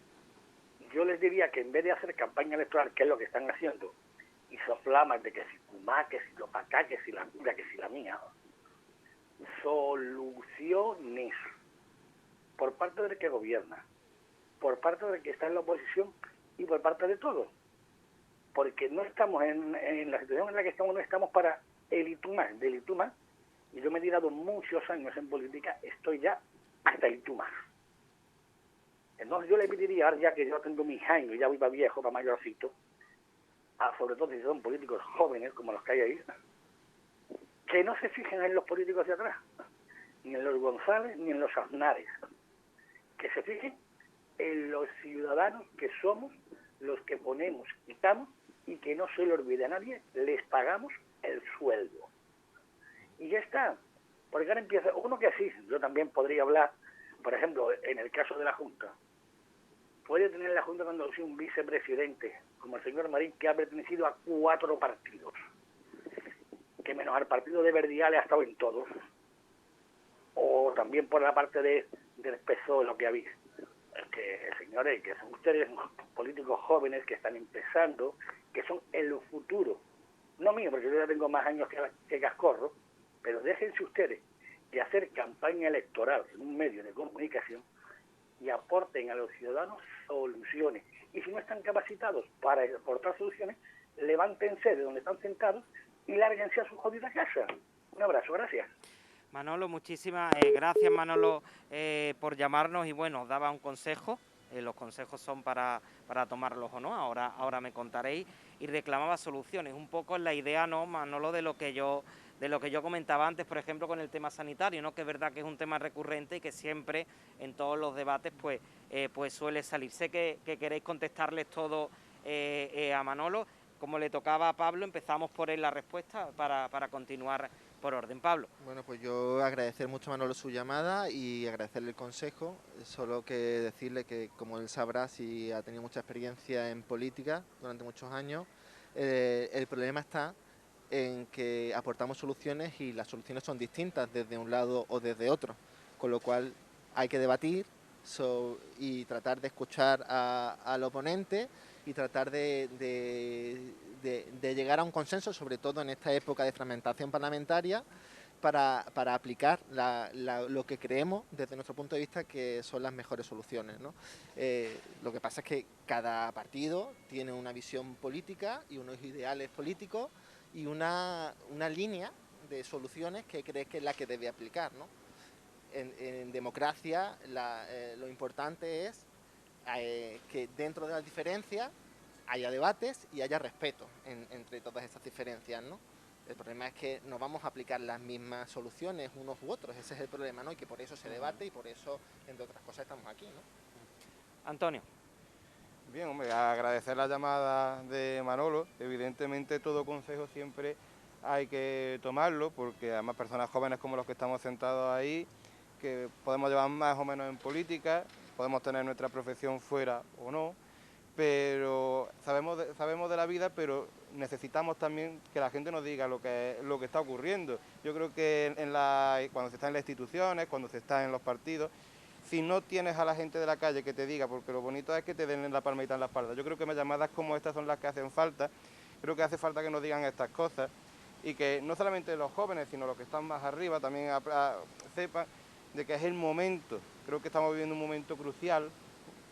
yo les diría que en vez de hacer campaña electoral, que es lo que están haciendo, y soflamas de que si Pumá, que si lo para acá, que si la cura, que si la mía, soluciones por parte del que gobierna, por parte del que está en la oposición y por parte de todos. Porque no estamos en la situación en la que estamos, no estamos para el Itumás, del Itumás, y yo me he tirado muchos años en política, estoy ya hasta el Itumás. Entonces yo le pediría, ahora ya que yo tengo mis años, ya voy para viejo, para mayorcito, sobre todo si son políticos jóvenes, como los que hay ahí, que no se fijen en los políticos de atrás, ni en los González, ni en los Aznares, que se fijen en los ciudadanos que somos los que ponemos, quitamos, y que no se le olvide a nadie, les pagamos el sueldo. Y ya está. Porque ahora empieza, uno que así, yo también podría hablar, por ejemplo, en el caso de la Junta, puede tener la Junta de Andalucía un vicepresidente, como el señor Marín, que ha pertenecido a 4 partidos, que menos al partido de Verdiales ha estado en todos, o también por la parte del PSOE, lo que habéis. Que, señores, que son ustedes políticos jóvenes que están empezando, que son el futuro, no mío, porque yo ya tengo más años que Cascorro, pero déjense ustedes de hacer campaña electoral en un medio de comunicación y aporten a los ciudadanos soluciones. Y si no están capacitados para aportar soluciones, levántense de donde están sentados y lárguense a su jodida casa. Un abrazo, gracias. Manolo, muchísimas gracias, Manolo, por llamarnos y bueno, daba un consejo. Los consejos son para tomarlos o no, ahora me contaréis, y reclamaba soluciones. Un poco en la idea, ¿no, Manolo, de lo que yo comentaba antes, por ejemplo, con el tema sanitario, ¿no? Que es verdad que es un tema recurrente y que siempre en todos los debates pues suele salir. Sé que queréis contestarles todo a Manolo. Como le tocaba a Pablo, empezamos por él la respuesta para continuar por orden. Pablo. Bueno, pues yo agradecer mucho a Manolo su llamada y agradecerle el consejo, solo que decirle que, como él sabrá, si ha tenido mucha experiencia en política durante muchos años, el problema está en que aportamos soluciones y las soluciones son distintas desde un lado o desde otro, con lo cual hay que debatir y tratar de escuchar al oponente y tratar de llegar a un consenso, sobre todo en esta época de fragmentación parlamentaria, para aplicar lo que creemos desde nuestro punto de vista que son las mejores soluciones, ¿no? Lo que pasa es que cada partido tiene una visión política y unos ideales políticos y una línea de soluciones que cree que es la que debe aplicar, ¿no? En democracia lo importante es que dentro de las diferencias haya debates y haya respeto entre todas esas diferencias, ¿no? El problema es que no vamos a aplicar las mismas soluciones unos u otros, ese es el problema, ¿no? Y que por eso se debate y por eso, entre otras cosas, estamos aquí, ¿no? Antonio. Bien, hombre, agradecer la llamada de Manolo. Evidentemente todo consejo siempre hay que tomarlo, porque además personas jóvenes como los que estamos sentados ahí, que podemos llevar más o menos en política, podemos tener nuestra profesión fuera o no, pero sabemos de la vida, pero necesitamos también que la gente nos diga lo que está ocurriendo. Yo creo que cuando se está en las instituciones, cuando se está en los partidos, si no tienes a la gente de la calle que te diga, porque lo bonito es que te den la palmadita en la espalda. Yo creo que llamadas como estas son las que hacen falta. Creo que hace falta que nos digan estas cosas y que no solamente los jóvenes, sino los que están más arriba también sepan de que es el momento. Creo que estamos viviendo un momento crucial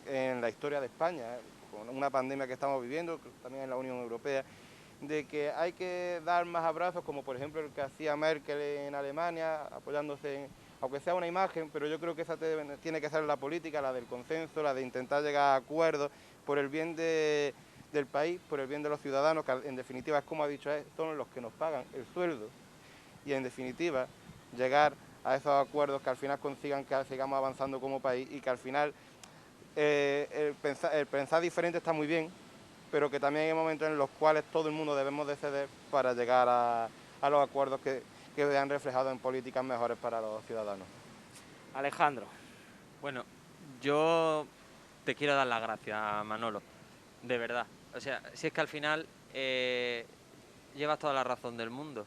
en la historia de España, con una pandemia que estamos viviendo, también en la Unión Europea, de que hay que dar más abrazos, como por ejemplo el que hacía Merkel en Alemania, apoyándose aunque sea una imagen, pero yo creo que esa tiene que ser la política, la del consenso, la de intentar llegar a acuerdos por el bien del país, por el bien de los ciudadanos, que en definitiva es como ha dicho, son los que nos pagan el sueldo, y en definitiva llegar a esos acuerdos que al final consigan que sigamos avanzando como país y que al final el pensar diferente está muy bien, pero que también hay momentos en los cuales todo el mundo debemos de ceder para llegar a los acuerdos que vean reflejados en políticas mejores para los ciudadanos. Alejandro. Bueno, yo te quiero dar las gracias, Manolo, de verdad. O sea, si es que al final llevas toda la razón del mundo.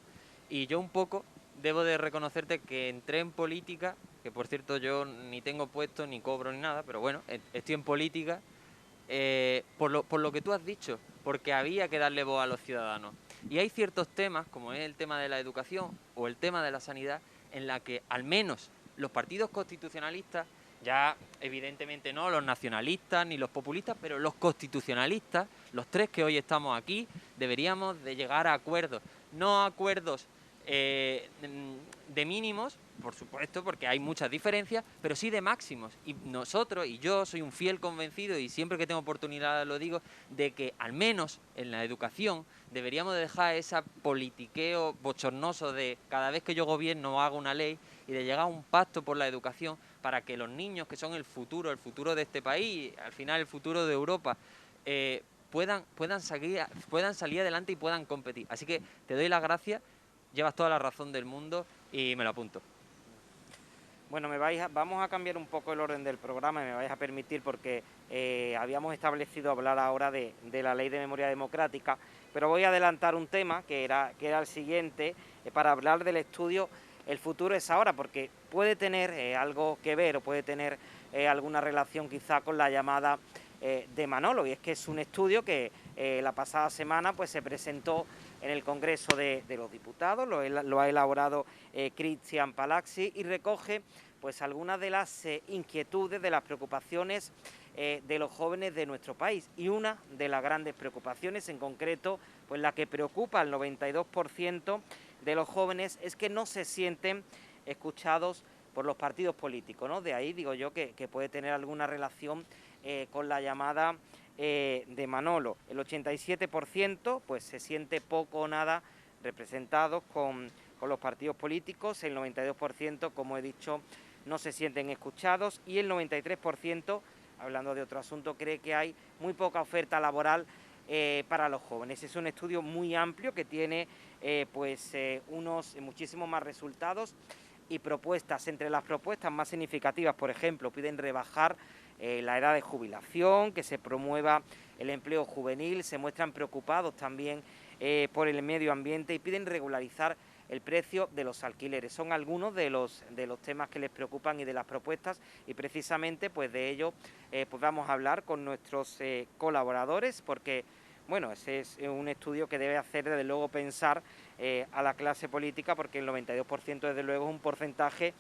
Y yo un poco debo de reconocerte que entré en política, que por cierto yo ni tengo puesto, ni cobro, ni nada, pero bueno, estoy en política por lo que tú has dicho, porque había que darle voz a los ciudadanos. Y hay ciertos temas, como es el tema de la educación o el tema de la sanidad, en la que al menos los partidos constitucionalistas, ya evidentemente no los nacionalistas ni los populistas, pero los constitucionalistas, los tres que hoy estamos aquí, deberíamos de llegar a acuerdos. No acuerdos de mínimos, por supuesto, porque hay muchas diferencias, pero sí de máximos. Y nosotros, y yo soy un fiel convencido, y siempre que tengo oportunidad lo digo, de que al menos en la educación deberíamos de dejar ese politiqueo bochornoso de cada vez que yo gobierno hago una ley, y de llegar a un pacto por la educación para que los niños, que son el futuro de este país, al final el futuro de Europa, puedan salir adelante y puedan competir. Así que te doy las gracias. Llevas toda la razón del mundo y me lo apunto. Bueno, vamos a cambiar un poco el orden del programa y me vais a permitir porque habíamos establecido hablar ahora de la Ley de Memoria Democrática, pero voy a adelantar un tema que era el siguiente para hablar del estudio El futuro es ahora, porque puede tener algo que ver o puede tener alguna relación quizá con la llamada de Manolo, y es que es un estudio que la pasada semana pues se presentó en el Congreso de los Diputados, lo ha elaborado Cristian Palaxi y recoge pues algunas de las inquietudes, de las preocupaciones de los jóvenes de nuestro país, y una de las grandes preocupaciones en concreto, pues la que preocupa al 92% de los jóvenes, es que no se sienten escuchados por los partidos políticos, ¿no? De ahí digo yo que puede tener alguna relación con la llamada de Manolo. El 87% pues se siente poco o nada representados con los partidos políticos, el 92%, como he dicho, no se sienten escuchados, y el 93%, hablando de otro asunto, cree que hay muy poca oferta laboral para los jóvenes. Es un estudio muy amplio que tiene unos muchísimos más resultados y propuestas. Entre las propuestas más significativas, por ejemplo, piden rebajar la edad de jubilación, que se promueva el empleo juvenil, se muestran preocupados también por el medio ambiente y piden regularizar el precio de los alquileres. Son algunos de los temas que les preocupan y de las propuestas, y precisamente pues de ello pues vamos a hablar con nuestros colaboradores, porque bueno, ese es un estudio que debe hacer desde luego pensar a la clase política, porque el 92% desde luego es un porcentaje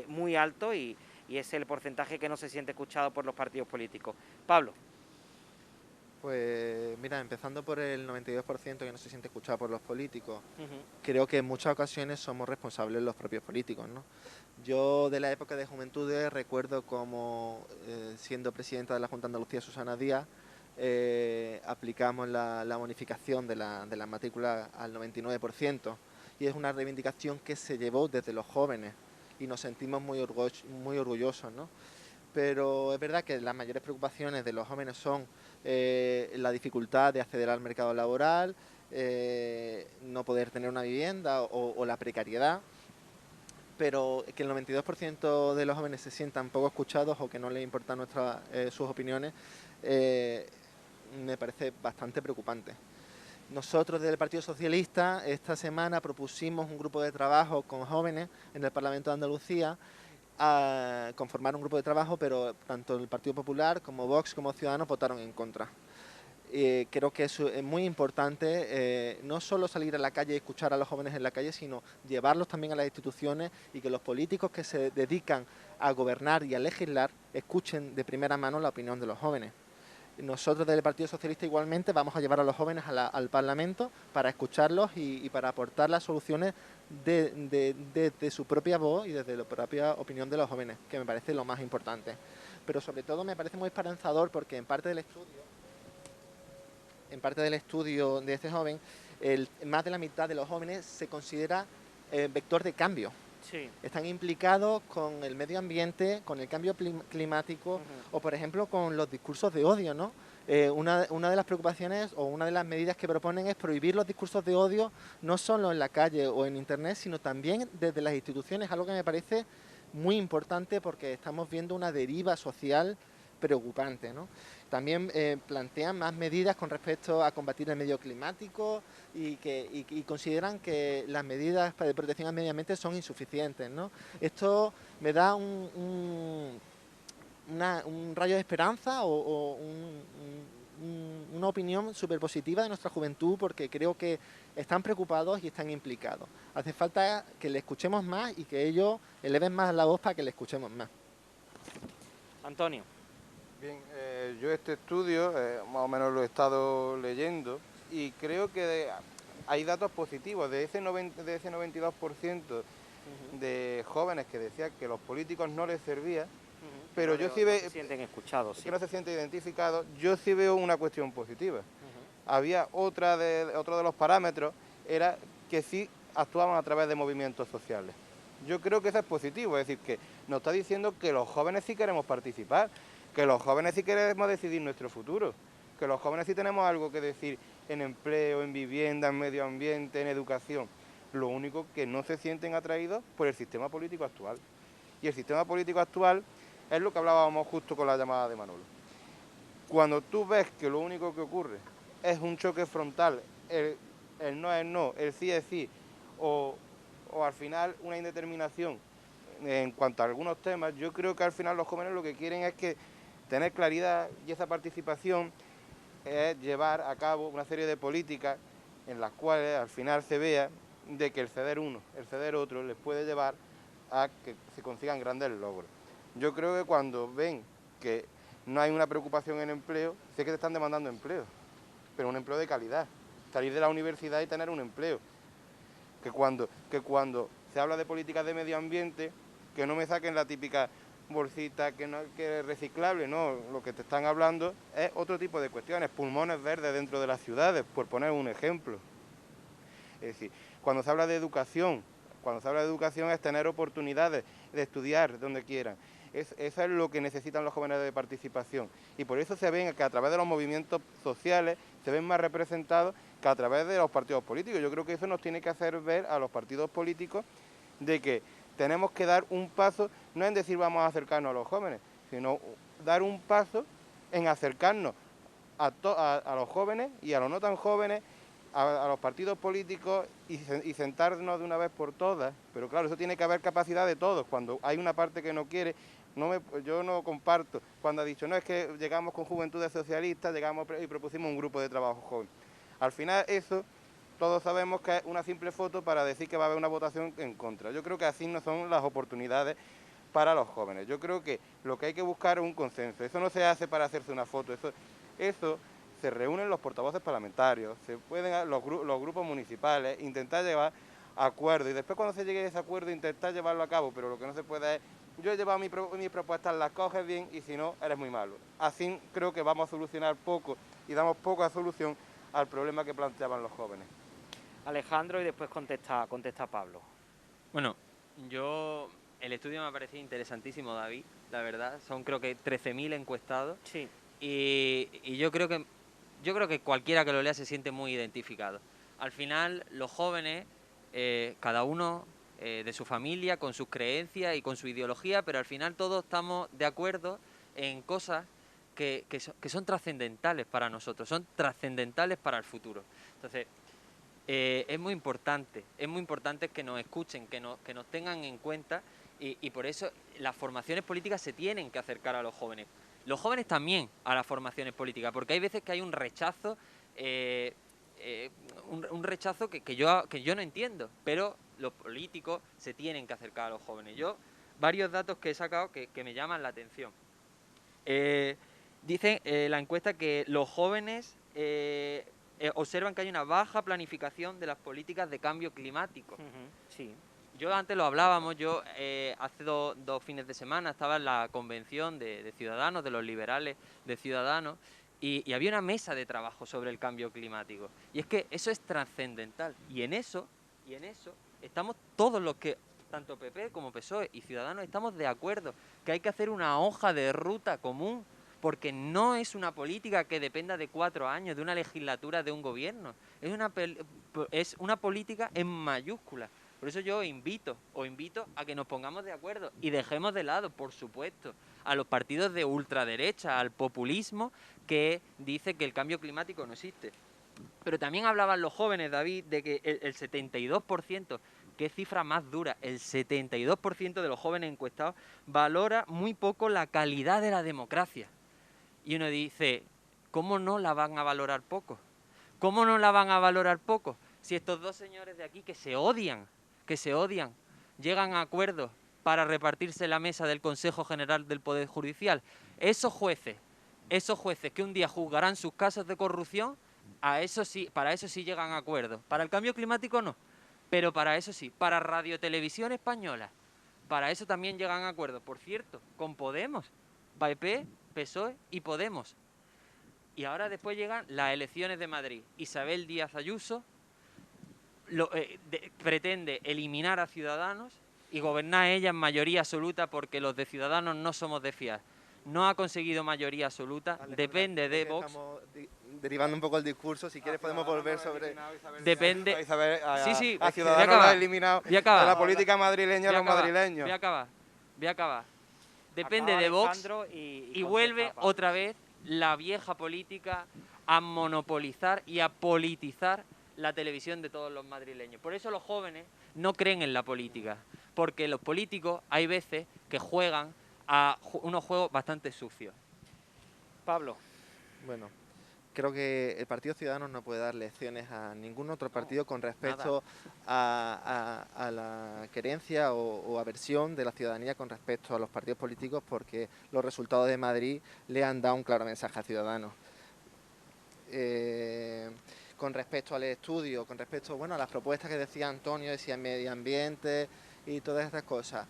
muy alto y es el porcentaje que no se siente escuchado por los partidos políticos. Pablo. Pues mira, empezando por el 92% que no se siente escuchado por los políticos, creo que en muchas ocasiones somos responsables los propios políticos, ¿no? Yo de la época de Juventudes recuerdo como siendo presidenta de la Junta de Andalucía, Susana Díaz, aplicamos la bonificación de la matrícula al 99%, y es una reivindicación que se llevó desde los jóvenes y nos sentimos muy orgullosos, ¿no? Pero es verdad que las mayores preocupaciones de los jóvenes son la dificultad de acceder al mercado laboral, no poder tener una vivienda o la precariedad, pero que el 92% de los jóvenes se sientan poco escuchados o que no les importan sus opiniones, me parece bastante preocupante. Nosotros desde el Partido Socialista esta semana propusimos un grupo de trabajo con jóvenes en el Parlamento de Andalucía, a conformar un grupo de trabajo, pero tanto el Partido Popular como Vox como Ciudadanos votaron en contra. Creo que eso es muy importante, no solo salir a la calle y escuchar a los jóvenes en la calle, sino llevarlos también a las instituciones, y que los políticos que se dedican a gobernar y a legislar escuchen de primera mano la opinión de los jóvenes. Nosotros desde el Partido Socialista igualmente vamos a llevar a los jóvenes al Parlamento para escucharlos y para aportar las soluciones de su propia voz y desde la propia opinión de los jóvenes, que me parece lo más importante. Pero sobre todo me parece muy esperanzador porque en parte del estudio de este joven, más de la mitad de los jóvenes se considera vector de cambio. Sí. Están implicados con el medio ambiente, con el cambio climático, o por ejemplo con los discursos de odio, ¿no? Una de las preocupaciones o una de las medidas que proponen es prohibir los discursos de odio, no solo en la calle o en internet, sino también desde las instituciones, algo que me parece muy importante porque estamos viendo una deriva social preocupante, ¿no? También plantean más medidas con respecto a combatir el medio climático y consideran que las medidas de protección al medio ambiente son insuficientes, ¿no? Esto me da un rayo de esperanza o una opinión súper positiva de nuestra juventud, porque creo que están preocupados y están implicados. Hace falta que le escuchemos más y que ellos eleven más la voz para que le escuchemos más. Antonio. Bien, yo este estudio más o menos lo he estado leyendo y creo que hay datos positivos. De ese 92% de jóvenes que decían que los políticos no les servían, pero yo sí veo... No se sienten escuchados. Que no se sienten identificados, yo sí veo una cuestión positiva. Había otro de los parámetros, era que sí actuaban a través de movimientos sociales. Yo creo que eso es positivo, es decir, que nos está diciendo que los jóvenes sí queremos participar, que los jóvenes sí queremos decidir nuestro futuro, que los jóvenes sí tenemos algo que decir en empleo, en vivienda, en medio ambiente, en educación. Lo único que no se sienten atraídos por el sistema político actual. Y el sistema político actual es lo que hablábamos justo con la llamada de Manolo. Cuando tú ves que lo único que ocurre es un choque frontal, el no es no, el sí es sí, o al final una indeterminación en cuanto a algunos temas, yo creo que al final los jóvenes lo que quieren es que tener claridad, y esa participación es llevar a cabo una serie de políticas en las cuales al final se vea de que el ceder uno, el ceder otro, les puede llevar a que se consigan grandes logros. Yo creo que cuando ven que no hay una preocupación en empleo, sé que te están demandando empleo, pero un empleo de calidad, salir de la universidad y tener un empleo. Que cuando se habla de políticas de medio ambiente, que no me saquen la típica bolsita que es reciclable, no, lo que te están hablando es otro tipo de cuestiones, pulmones verdes dentro de las ciudades, por poner un ejemplo. Es decir, cuando se habla de educación es tener oportunidades de estudiar donde quieran. Eso es lo que necesitan los jóvenes de participación. Y por eso se ven que a través de los movimientos sociales se ven más representados que a través de los partidos políticos. Yo creo que eso nos tiene que hacer ver a los partidos políticos de que tenemos que dar un paso, no en decir vamos a acercarnos a los jóvenes, sino dar un paso en acercarnos a los jóvenes y a los no tan jóvenes, a los partidos políticos y sentarnos de una vez por todas. Pero claro, eso tiene que haber capacidad de todos. Cuando hay una parte que no quiere, yo no comparto. Cuando ha dicho, no, es que llegamos con Juventudes Socialistas, llegamos y propusimos un grupo de trabajo joven. Al final eso, todos sabemos que es una simple foto para decir que va a haber una votación en contra. Yo creo que así no son las oportunidades para los jóvenes. Yo creo que lo que hay que buscar es un consenso. Eso no se hace para hacerse una foto, eso se reúnen los portavoces parlamentarios, se pueden los grupos municipales, intentar llevar acuerdos y después cuando se llegue a ese acuerdo intentar llevarlo a cabo, pero lo que no se puede es, yo he llevado mis propuestas, las coges bien y si no, eres muy malo. Así creo que vamos a solucionar poco y damos poca solución al problema que planteaban los jóvenes. Alejandro, y después contesta Pablo. Bueno, el estudio me ha parecido interesantísimo, David, la verdad. Son creo que 13.000 encuestados. Sí. Y yo creo que cualquiera que lo lea se siente muy identificado. Al final, los jóvenes, cada uno de su familia, con sus creencias y con su ideología, pero al final todos estamos de acuerdo en cosas que son trascendentales para nosotros, son trascendentales para el futuro. Entonces, es muy importante que nos escuchen, que nos tengan en cuenta y por eso las formaciones políticas se tienen que acercar a los jóvenes. Los jóvenes también a las formaciones políticas, porque hay veces que hay un rechazo, un rechazo que yo no entiendo, pero los políticos se tienen que acercar a los jóvenes. Varios datos que he sacado que me llaman la atención. Dice la encuesta que los jóvenes observan que hay una baja planificación de las políticas de cambio climático. Sí. Yo antes lo hablábamos, hace dos fines de semana estaba en la convención de Ciudadanos, de los liberales de Ciudadanos, y había una mesa de trabajo sobre el cambio climático. Y es que eso es trascendental. Y en eso estamos todos los que, tanto PP como PSOE y Ciudadanos, estamos de acuerdo que hay que hacer una hoja de ruta común, porque no es una política que dependa de 4 años, de una legislatura, de un gobierno. Es una política en mayúsculas. Por eso yo os invito a que nos pongamos de acuerdo y dejemos de lado, por supuesto, a los partidos de ultraderecha, al populismo que dice que el cambio climático no existe. Pero también hablaban los jóvenes, David, de que el 72%, qué cifra más dura, el 72% de los jóvenes encuestados valora muy poco la calidad de la democracia. Y uno dice, ¿cómo no la van a valorar poco? ¿Cómo no la van a valorar poco? Si estos dos señores de aquí que se odian, llegan a acuerdos para repartirse la mesa del Consejo General del Poder Judicial, esos jueces que un día juzgarán sus casos de corrupción, para eso sí llegan a acuerdos. Para el cambio climático no, pero para eso sí. Para Radio Televisión Española, para eso también llegan a acuerdos. Por cierto, con Podemos, PP, PSOE y Podemos. Y ahora después llegan las elecciones de Madrid. Isabel Díaz Ayuso pretende eliminar a Ciudadanos y gobernar ella en mayoría absoluta, porque los de Ciudadanos no somos de fiar. No ha conseguido mayoría absoluta, depende de Vox. Estamos derivando un poco el discurso, si quieres podemos volver sobre... Depende... Sí, a Ciudadanos lo ha eliminado de la política madrileña a los madrileños. Voy a acabar. Depende de Vox y vuelve otra vez la vieja política a monopolizar y a politizar la televisión de todos los madrileños. Por eso los jóvenes no creen en la política, porque los políticos hay veces que juegan a unos juegos bastante sucios. Pablo. Bueno, creo que el Partido Ciudadanos no puede dar lecciones a ningún otro partido con respecto a la querencia o aversión de la ciudadanía con respecto a los partidos políticos, porque los resultados de Madrid le han dado un claro mensaje a Ciudadanos. Con respecto al estudio, con respecto a las propuestas que decía Antonio, decía medio ambiente y todas estas cosas.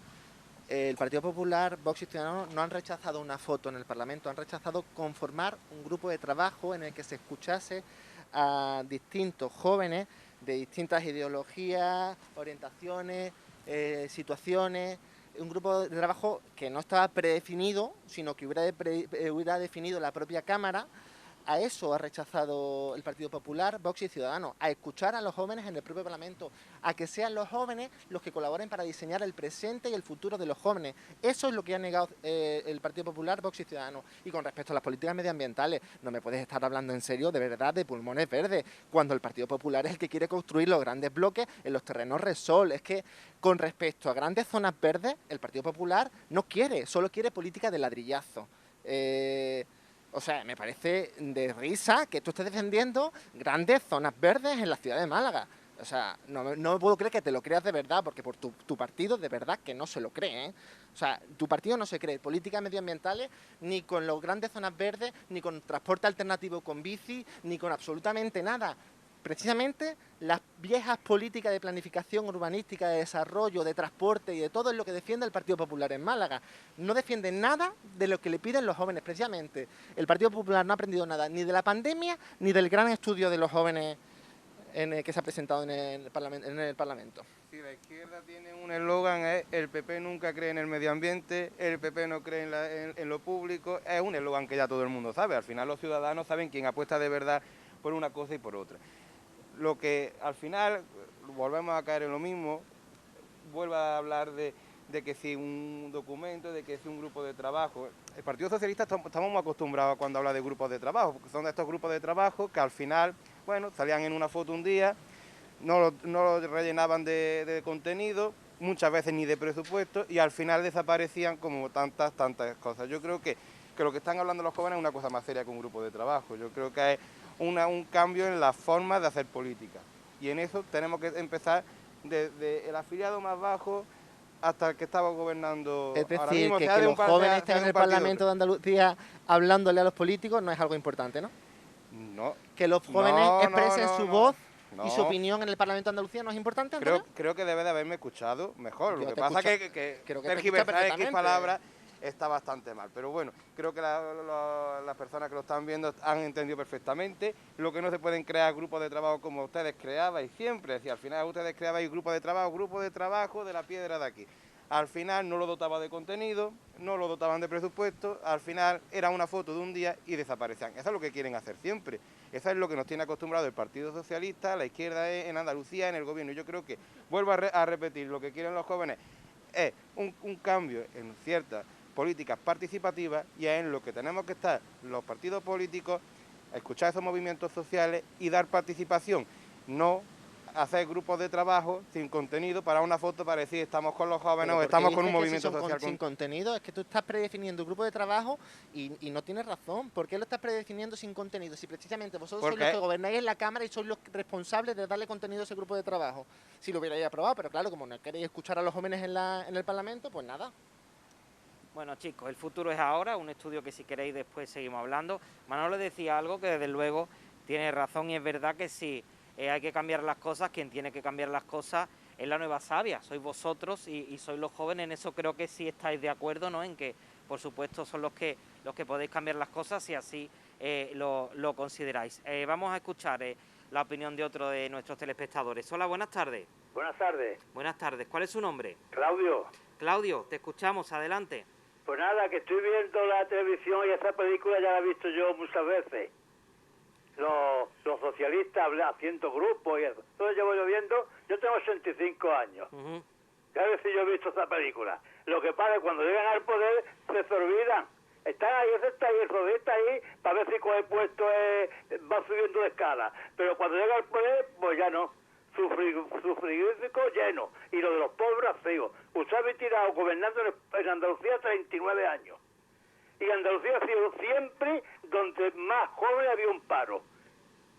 El Partido Popular, Vox y Ciudadanos no han rechazado una foto en el Parlamento, han rechazado conformar un grupo de trabajo en el que se escuchase a distintos jóvenes de distintas ideologías, orientaciones, situaciones, un grupo de trabajo que no estaba predefinido, sino que hubiera definido la propia Cámara. A eso ha rechazado el Partido Popular, Vox y Ciudadanos, a escuchar a los jóvenes en el propio Parlamento, a que sean los jóvenes los que colaboren para diseñar el presente y el futuro de los jóvenes. Eso es lo que ha negado el Partido Popular, Vox y Ciudadanos. Y con respecto a las políticas medioambientales, no me puedes estar hablando en serio, de verdad, de pulmones verdes, cuando el Partido Popular es el que quiere construir los grandes bloques en los terrenos Repsol. Es que con respecto a grandes zonas verdes, el Partido Popular no quiere, solo quiere política de ladrillazo. O sea, me parece de risa que tú estés defendiendo grandes zonas verdes en la ciudad de Málaga. O sea, no puedo creer que te lo creas de verdad, porque por tu partido de verdad que no se lo cree, ¿eh? O sea, tu partido no se cree políticas medioambientales ni con las grandes zonas verdes, ni con transporte alternativo con bici, ni con absolutamente nada. Precisamente las viejas políticas de planificación urbanística, de desarrollo, de transporte y de todo es lo que defiende el Partido Popular en Málaga. No defiende nada de lo que le piden los jóvenes. Precisamente el Partido Popular no ha aprendido nada ni de la pandemia ni del gran estudio de los jóvenes que se ha presentado en el Parlamento. Si la izquierda tiene un eslogan, es el PP nunca cree en el medio ambiente, el PP no cree en lo público, es un eslogan que ya todo el mundo sabe. Al final los ciudadanos saben quién apuesta de verdad por una cosa y por otra. Lo que al final volvemos a caer en lo mismo, vuelve a hablar de que si un documento, de que si un grupo de trabajo. El Partido Socialista estamos muy acostumbrados cuando habla de grupos de trabajo, porque son de estos grupos de trabajo que al final, salían en una foto un día, no lo rellenaban de contenido, muchas veces ni de presupuesto, y al final desaparecían como tantas cosas. Yo creo que lo que están hablando los jóvenes es una cosa más seria que un grupo de trabajo. Yo creo que es un cambio en la forma de hacer política. Y en eso tenemos que empezar desde el afiliado más bajo hasta el que estaba gobernando. Es decir, que los jóvenes estén en el Parlamento de Andalucía hablándole a los políticos no es algo importante, ¿no? No. Que los jóvenes expresen su voz y su opinión en el Parlamento de Andalucía no es importante, Antonio. Creo que debe de haberme escuchado mejor. Lo que pasa es que tergiversar X palabras está bastante mal. Pero bueno, creo que las personas que lo están viendo han entendido perfectamente. Lo que no se pueden crear grupos de trabajo como ustedes creabais siempre. Es decir, al final ustedes creabais grupo de trabajo de la piedra de aquí. Al final no lo dotaba de contenido, no lo dotaban de presupuesto, al final era una foto de un día y desaparecían. Eso es lo que quieren hacer siempre. Eso es lo que nos tiene acostumbrado el Partido Socialista, la izquierda en Andalucía, en el gobierno. Y yo creo que, vuelvo a repetir, lo que quieren los jóvenes es un cambio en ciertas políticas participativas, y es en lo que tenemos que estar los partidos políticos, escuchar esos movimientos sociales y dar participación, no hacer grupos de trabajo sin contenido para una foto para decir estamos con los jóvenes o estamos con un movimiento social. Sin contenido, es que tú estás predefiniendo un grupo de trabajo y no tienes razón. ¿Por qué lo estás predefiniendo sin contenido? Si precisamente vosotros sois los que gobernáis en la Cámara y sois los responsables de darle contenido a ese grupo de trabajo. Si lo hubierais aprobado, pero claro, como no queréis escuchar a los jóvenes en el Parlamento, pues nada. Bueno, chicos, el futuro es ahora, un estudio que si queréis después seguimos hablando. Manolo decía algo que desde luego tiene razón, y es verdad que si hay que cambiar las cosas, quien tiene que cambiar las cosas es la nueva savia, sois vosotros y sois los jóvenes. En eso creo que sí estáis de acuerdo, ¿no? En que, por supuesto, son los que podéis cambiar las cosas si así lo consideráis. Vamos a escuchar la opinión de otro de nuestros telespectadores. Hola, buenas tardes. Buenas tardes. Buenas tardes. ¿Cuál es su nombre? Claudio. Claudio, te escuchamos, adelante. Pues nada, que estoy viendo la televisión y esa película ya la he visto yo muchas veces. Los socialistas haciendo grupos y eso. Entonces llevo yo viendo, yo tengo 85 años. Ya veces yo he visto esa película. Lo que pasa es que cuando llegan al poder se olvidan. Están ahí, ese está ahí, el rodista ahí, para ver si con el puesto va subiendo de escala. Pero cuando llega al poder, pues ya no. Su frigorífico lleno. Y lo de los pobres vacíos. Usted ha tirado gobernando en Andalucía 39 años. Y Andalucía ha sido siempre donde más jóvenes había un paro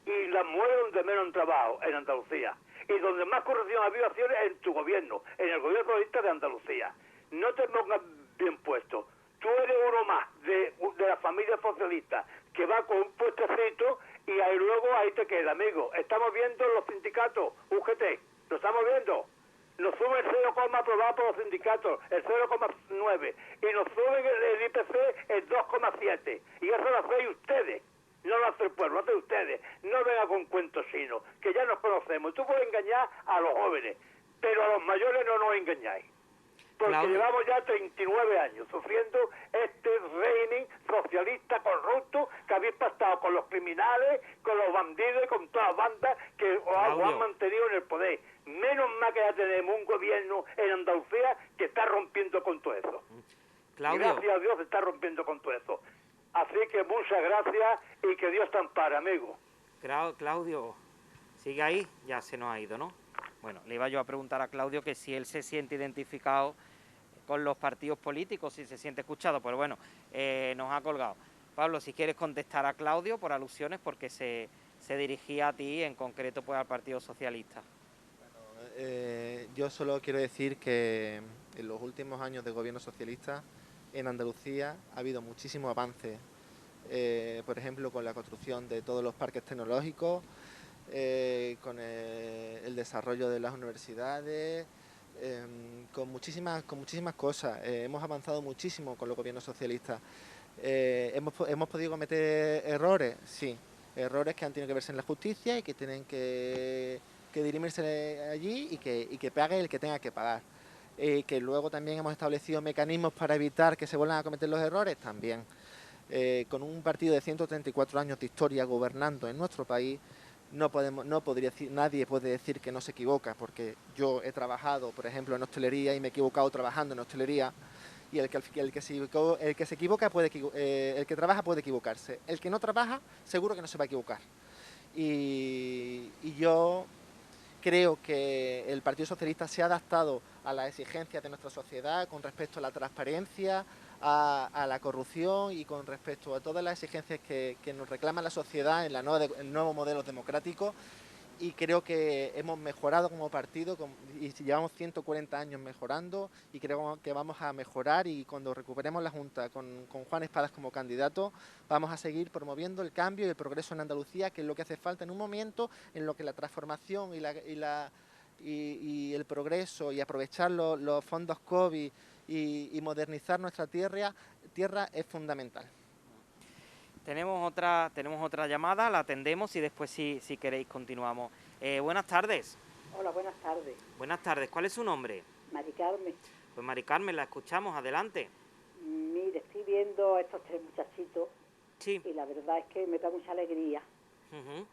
y las mujeres donde menos trabajo, en Andalucía, y donde más corrupción había acciones en tu gobierno, en el gobierno socialista de Andalucía. No te pongas bien puesto. Tú eres uno más de la familia socialista que va con un puestecito y ahí luego ahí te queda, amigo. Estamos viendo los sindicatos, UGT, lo estamos viendo. Nos suben el 0, aprobado por los sindicatos, el 0,9, y nos suben el IPC el 2,7. Y eso lo hacéis ustedes, no lo hace el pueblo, lo hacen ustedes. No venga con cuentos chinos, que ya nos conocemos. Tú puedes engañar a los jóvenes, pero a los mayores no nos engañáis. Porque Claudio, llevamos ya 39 años sufriendo este régimen socialista corrupto que habéis pactado con los criminales, con los bandidos y con todas las bandas que os han mantenido en el poder. Menos mal que ya tenemos un gobierno en Andalucía que está rompiendo con todo eso. Claudio. Y gracias a Dios se está rompiendo con todo eso. Así que muchas gracias y que Dios te ampare, amigo. Claudio, ¿sigue ahí? Ya se nos ha ido, ¿no? Bueno, le iba yo a preguntar a Claudio que si él se siente identificado con los partidos políticos, si se siente escuchado, pues bueno, nos ha colgado. Pablo, si quieres contestar a Claudio por alusiones, porque se dirigía a ti, en concreto pues al Partido Socialista. Bueno, yo solo quiero decir que en los últimos años de gobierno socialista en Andalucía ha habido muchísimo avance, por ejemplo, con la construcción de todos los parques tecnológicos, con el desarrollo de las universidades, con muchísimas cosas. Hemos avanzado muchísimo con los gobiernos socialistas. ¿Hemos podido cometer errores? Sí, errores que han tenido que verse en la justicia y que tienen que dirimirse allí y que pague el que tenga que pagar. Que luego también hemos establecido mecanismos para evitar que se vuelvan a cometer los errores, también. Con un partido de 134 años de historia gobernando en nuestro país, nadie puede decir que no se equivoca, porque yo he trabajado, por ejemplo, en hostelería y me he equivocado trabajando en hostelería, y el que trabaja puede equivocarse. El que no trabaja, seguro que no se va a equivocar. Y yo creo que el Partido Socialista se ha adaptado a las exigencias de nuestra sociedad con respecto a la transparencia, a la corrupción y con respecto a todas las exigencias que nos reclama la sociedad en el nuevo modelo democrático, y creo que hemos mejorado como partido y llevamos 140 años mejorando y creo que vamos a mejorar, y cuando recuperemos la Junta con Juan Espadas como candidato vamos a seguir promoviendo el cambio y el progreso en Andalucía, que es lo que hace falta en un momento en lo que la transformación y el progreso y aprovechar los fondos COVID y modernizar nuestra tierra es fundamental. Tenemos otra llamada, la atendemos y después si queréis continuamos. Buenas tardes. Hola, buenas tardes. Buenas tardes, ¿cuál es su nombre? Mari Carmen. Pues Mari Carmen, la escuchamos, adelante. Mire, estoy viendo a estos tres muchachitos Sí. y la verdad es que me da mucha alegría. Uh-huh.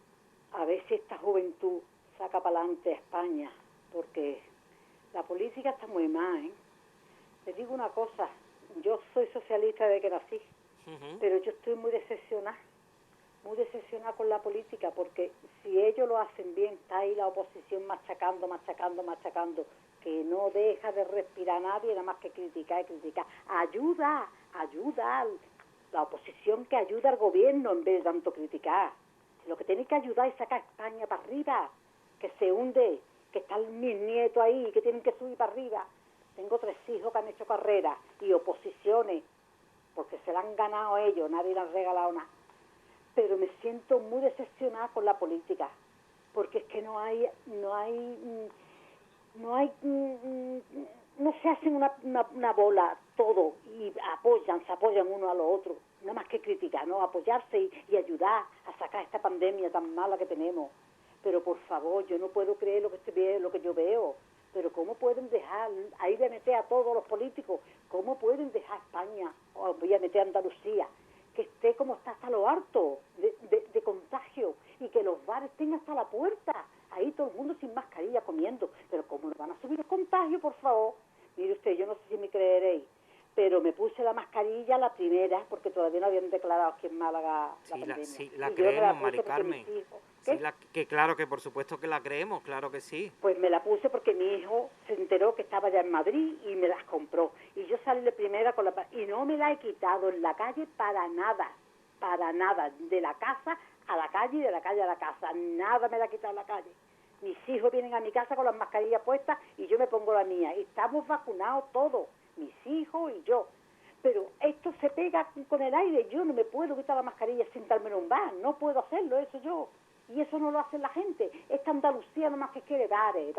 A ver si esta juventud saca para adelante a España, porque la política está muy mal, ¿eh? Les digo una cosa, yo soy socialista desde que nací, pero yo estoy muy decepcionada con la política, porque si ellos lo hacen bien, está ahí la oposición machacando, que no deja de respirar a nadie, nada más que criticar. Ayuda la oposición, que ayuda al gobierno en vez de tanto criticar. Lo que tiene que ayudar es sacar a España para arriba, que se hunde, que están mis nietos ahí, que tienen que subir para arriba. Tengo 3 hijos que han hecho carreras y oposiciones, porque se la han ganado ellos, nadie le ha regalado nada. Pero me siento muy decepcionada con la política, porque es que no se hacen una bola todo y se apoyan uno a lo otro, nada más que criticar, ¿no? Apoyarse y ayudar a sacar esta pandemia tan mala que tenemos. Pero por favor, yo no puedo creer lo que yo veo. Pero ¿cómo pueden dejar, ahí voy a meter a todos los políticos, cómo pueden dejar España, o voy a meter a Andalucía, que esté como está hasta lo harto de contagio, y que los bares estén hasta la puerta, ahí todo el mundo sin mascarilla comiendo? Pero ¿cómo nos van a subir los contagios, por favor? Mire usted, yo no sé si me creeréis, pero me puse la mascarilla la primera, porque todavía no habían declarado aquí en Málaga la pandemia. Sí, la creemos, Mari Carmen. Sí, que claro, que por supuesto que la creemos, claro que sí. Pues me la puse porque mi hijo se enteró que estaba ya en Madrid y me las compró. Y yo salí de primera y no me la he quitado en la calle para nada. para nada, de la casa a la calle y de la calle a la casa, nada me la ha quitado la calle. Mis hijos vienen a mi casa con las mascarillas puestas y yo me pongo la mía. Estamos vacunados todos, mis hijos y yo. Pero esto se pega con el aire. Yo no me puedo quitar la mascarilla sin darme en un bar. No puedo hacerlo, eso yo. Y eso no lo hace la gente. Esta Andalucía nomás que quiere bares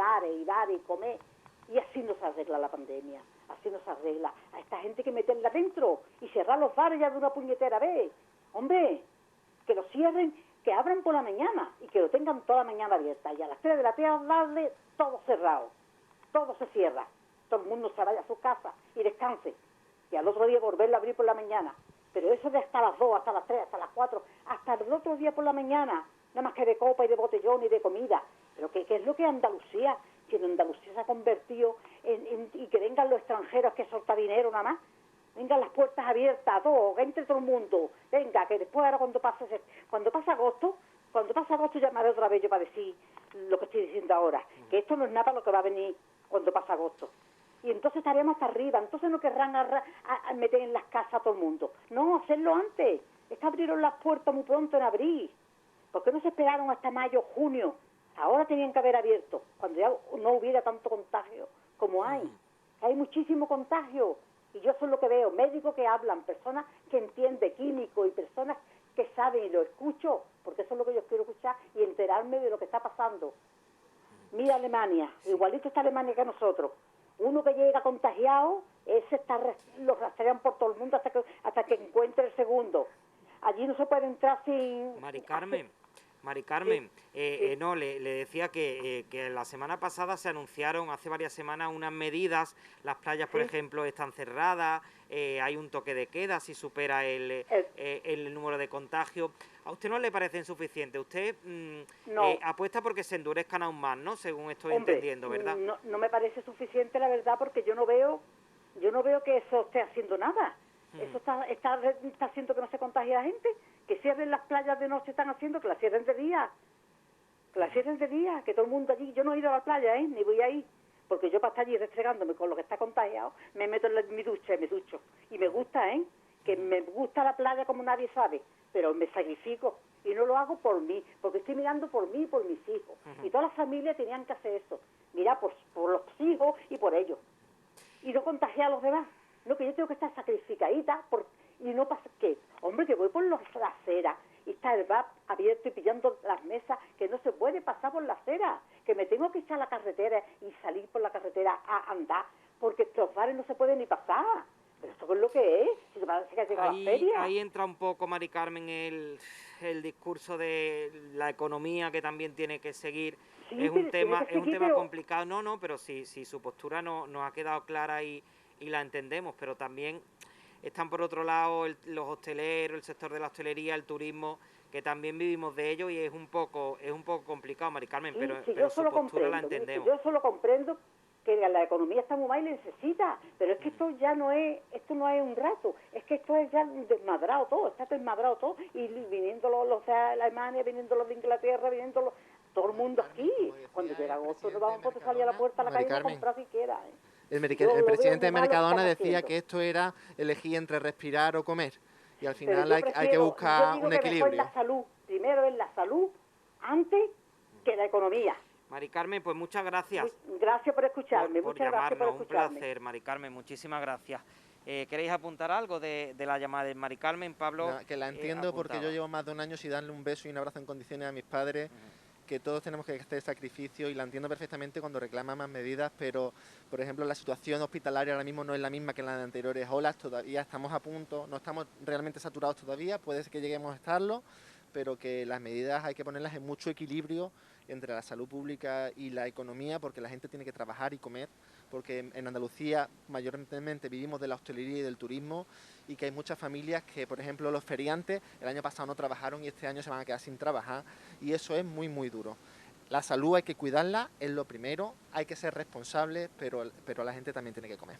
y comer. Y así no se arregla la pandemia. Así no se arregla. A esta gente que meterla dentro y cerrar los bares ya de una puñetera vez. Hombre, que lo cierren, que abran por la mañana y que lo tengan toda la mañana abierta. Y a las 3 de la tarde todo cerrado. Todo se cierra. Todo el mundo se vaya a su casa y descanse. Y al otro día volverlo a abrir por la mañana. Pero eso de hasta las 2, hasta las 3, hasta las 4, hasta el otro día por la mañana, nada más que de copa y de botellón y de comida. Pero ¿qué es lo que es Andalucía? Si en Andalucía se ha convertido y que vengan los extranjeros que soltar dinero nada más. Vengan las puertas abiertas, todo, que entre todo el mundo. Venga, que después ahora cuando pasa agosto llamaré otra vez yo para decir lo que estoy diciendo ahora. Que esto no es nada lo que va a venir cuando pasa agosto. Y entonces estaremos hasta arriba, entonces no querrán a meter en las casas a todo el mundo. No, hacerlo antes. Es que abrieron las puertas muy pronto en abril. ¿Por qué no se esperaron hasta mayo, junio? Ahora tenían que haber abierto, cuando ya no hubiera tanto contagio como hay. Hay muchísimo contagio. Y yo eso es lo que veo, médicos que hablan, personas que entienden, químicos y personas que saben y lo escucho, porque eso es lo que yo quiero escuchar y enterarme de lo que está pasando. Mira Alemania, igualito está Alemania que nosotros. Uno que llega contagiado, lo rastrean por todo el mundo hasta que encuentre el segundo. Allí no se puede entrar sin... Mari Carmen, no, le decía que la semana pasada se anunciaron, hace varias semanas, unas medidas. Las playas, por ejemplo, están cerradas, hay un toque de queda si supera el número de contagios. ¿A usted no le parecen suficientes? Usted apuesta porque se endurezcan aún más, ¿no? Según estoy entendiendo, ¿verdad? No me parece suficiente, la verdad, porque yo no veo que eso esté haciendo nada. Eso está haciendo que no se contagie la gente. Que cierren las playas de noche, están haciendo que las cierren de día. Que todo el mundo allí... Yo no he ido a la playa, ni voy a ir. Porque yo para estar allí restregándome con lo que está contagiado, me meto en mi ducha y me ducho. Y me gusta, que me gusta la playa como nadie sabe. Pero me sacrifico. Y no lo hago por mí, porque estoy mirando por mí y por mis hijos. Y todas las familias tenían que hacer eso. Mira, por los hijos y por ellos. Y no contagiar a los demás. No, que yo tengo que estar sacrificadita y no pasa que, hombre, que voy por la acera y está el bar abierto y pillando las mesas, que no se puede pasar por la acera, que me tengo que echar a la carretera y salir por la carretera a andar, porque los bares no se pueden ni pasar. Pero esto es lo que es, si se parece que ha llegado a la feria. Ahí entra un poco, Mari Carmen, el discurso de la economía que también tiene que seguir. Sí, es un tema complicado, pero si su postura nos ha quedado clara y la entendemos, pero también están por otro lado los hosteleros, el sector de la hostelería, el turismo, que también vivimos de ello y es un poco complicado, Mari Carmen, pero su postura la entendemos. Yo solo comprendo que la economía está muy mal y necesita, pero es que esto no es un rato, es que esto es ya desmadrado todo, está desmadrado todo, y viniendo los de Alemania, viniendo los de Inglaterra, viniendo todo el mundo aquí. Cuando llega agosto no vamos a poder salir a la puerta a la calle a comprar siquiera. El presidente de Mercadona decía que esto era elegir entre respirar o comer. Y al final hay que buscar un equilibrio. Primero es la salud antes que la economía. Mari Carmen, pues muchas gracias. Gracias por escucharme. Por llamarnos, un placer, Mari Carmen, muchísimas gracias. ¿Queréis apuntar algo de la llamada de Mari Carmen, Pablo? No, que la entiendo porque yo llevo más de un año sin darle un beso y un abrazo en condiciones a mis padres. Que todos tenemos que hacer sacrificio y la entiendo perfectamente cuando reclama más medidas, pero por ejemplo la situación hospitalaria ahora mismo no es la misma que en las anteriores olas, todavía estamos a punto, no estamos realmente saturados todavía, puede ser que lleguemos a estarlo, pero que las medidas hay que ponerlas en mucho equilibrio entre la salud pública y la economía, porque la gente tiene que trabajar y comer, porque en Andalucía mayormente vivimos de la hostelería y del turismo, y que hay muchas familias que, por ejemplo, los feriantes el año pasado no trabajaron y este año se van a quedar sin trabajar, y eso es muy, muy duro. La salud hay que cuidarla, es lo primero, hay que ser responsables, pero la gente también tiene que comer.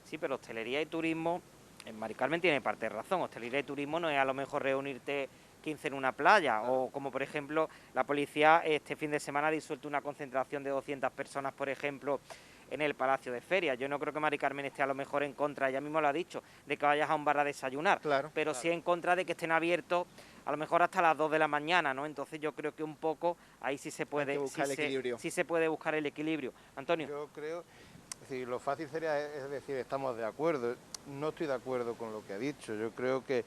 Sí, pero hostelería y turismo, Mari Carmen tiene parte de razón, hostelería y turismo no es a lo mejor reunirte 15 en una playa, o como por ejemplo la policía este fin de semana ha disuelto una concentración de 200 personas, por ejemplo, en el Palacio de Ferias. Yo no creo que Mari Carmen esté a lo mejor en contra, ella mismo lo ha dicho, de que vayas a un bar a desayunar, Claro, pero claro. sí en contra de que estén abiertos a lo mejor hasta las 2 de la mañana, ¿no? Entonces yo creo que un poco ahí sí se puede, buscar el equilibrio. sí se puede buscar el equilibrio. Antonio. Yo creo, sí, lo fácil sería es decir, estamos de acuerdo. No estoy de acuerdo con lo que ha dicho. Yo creo que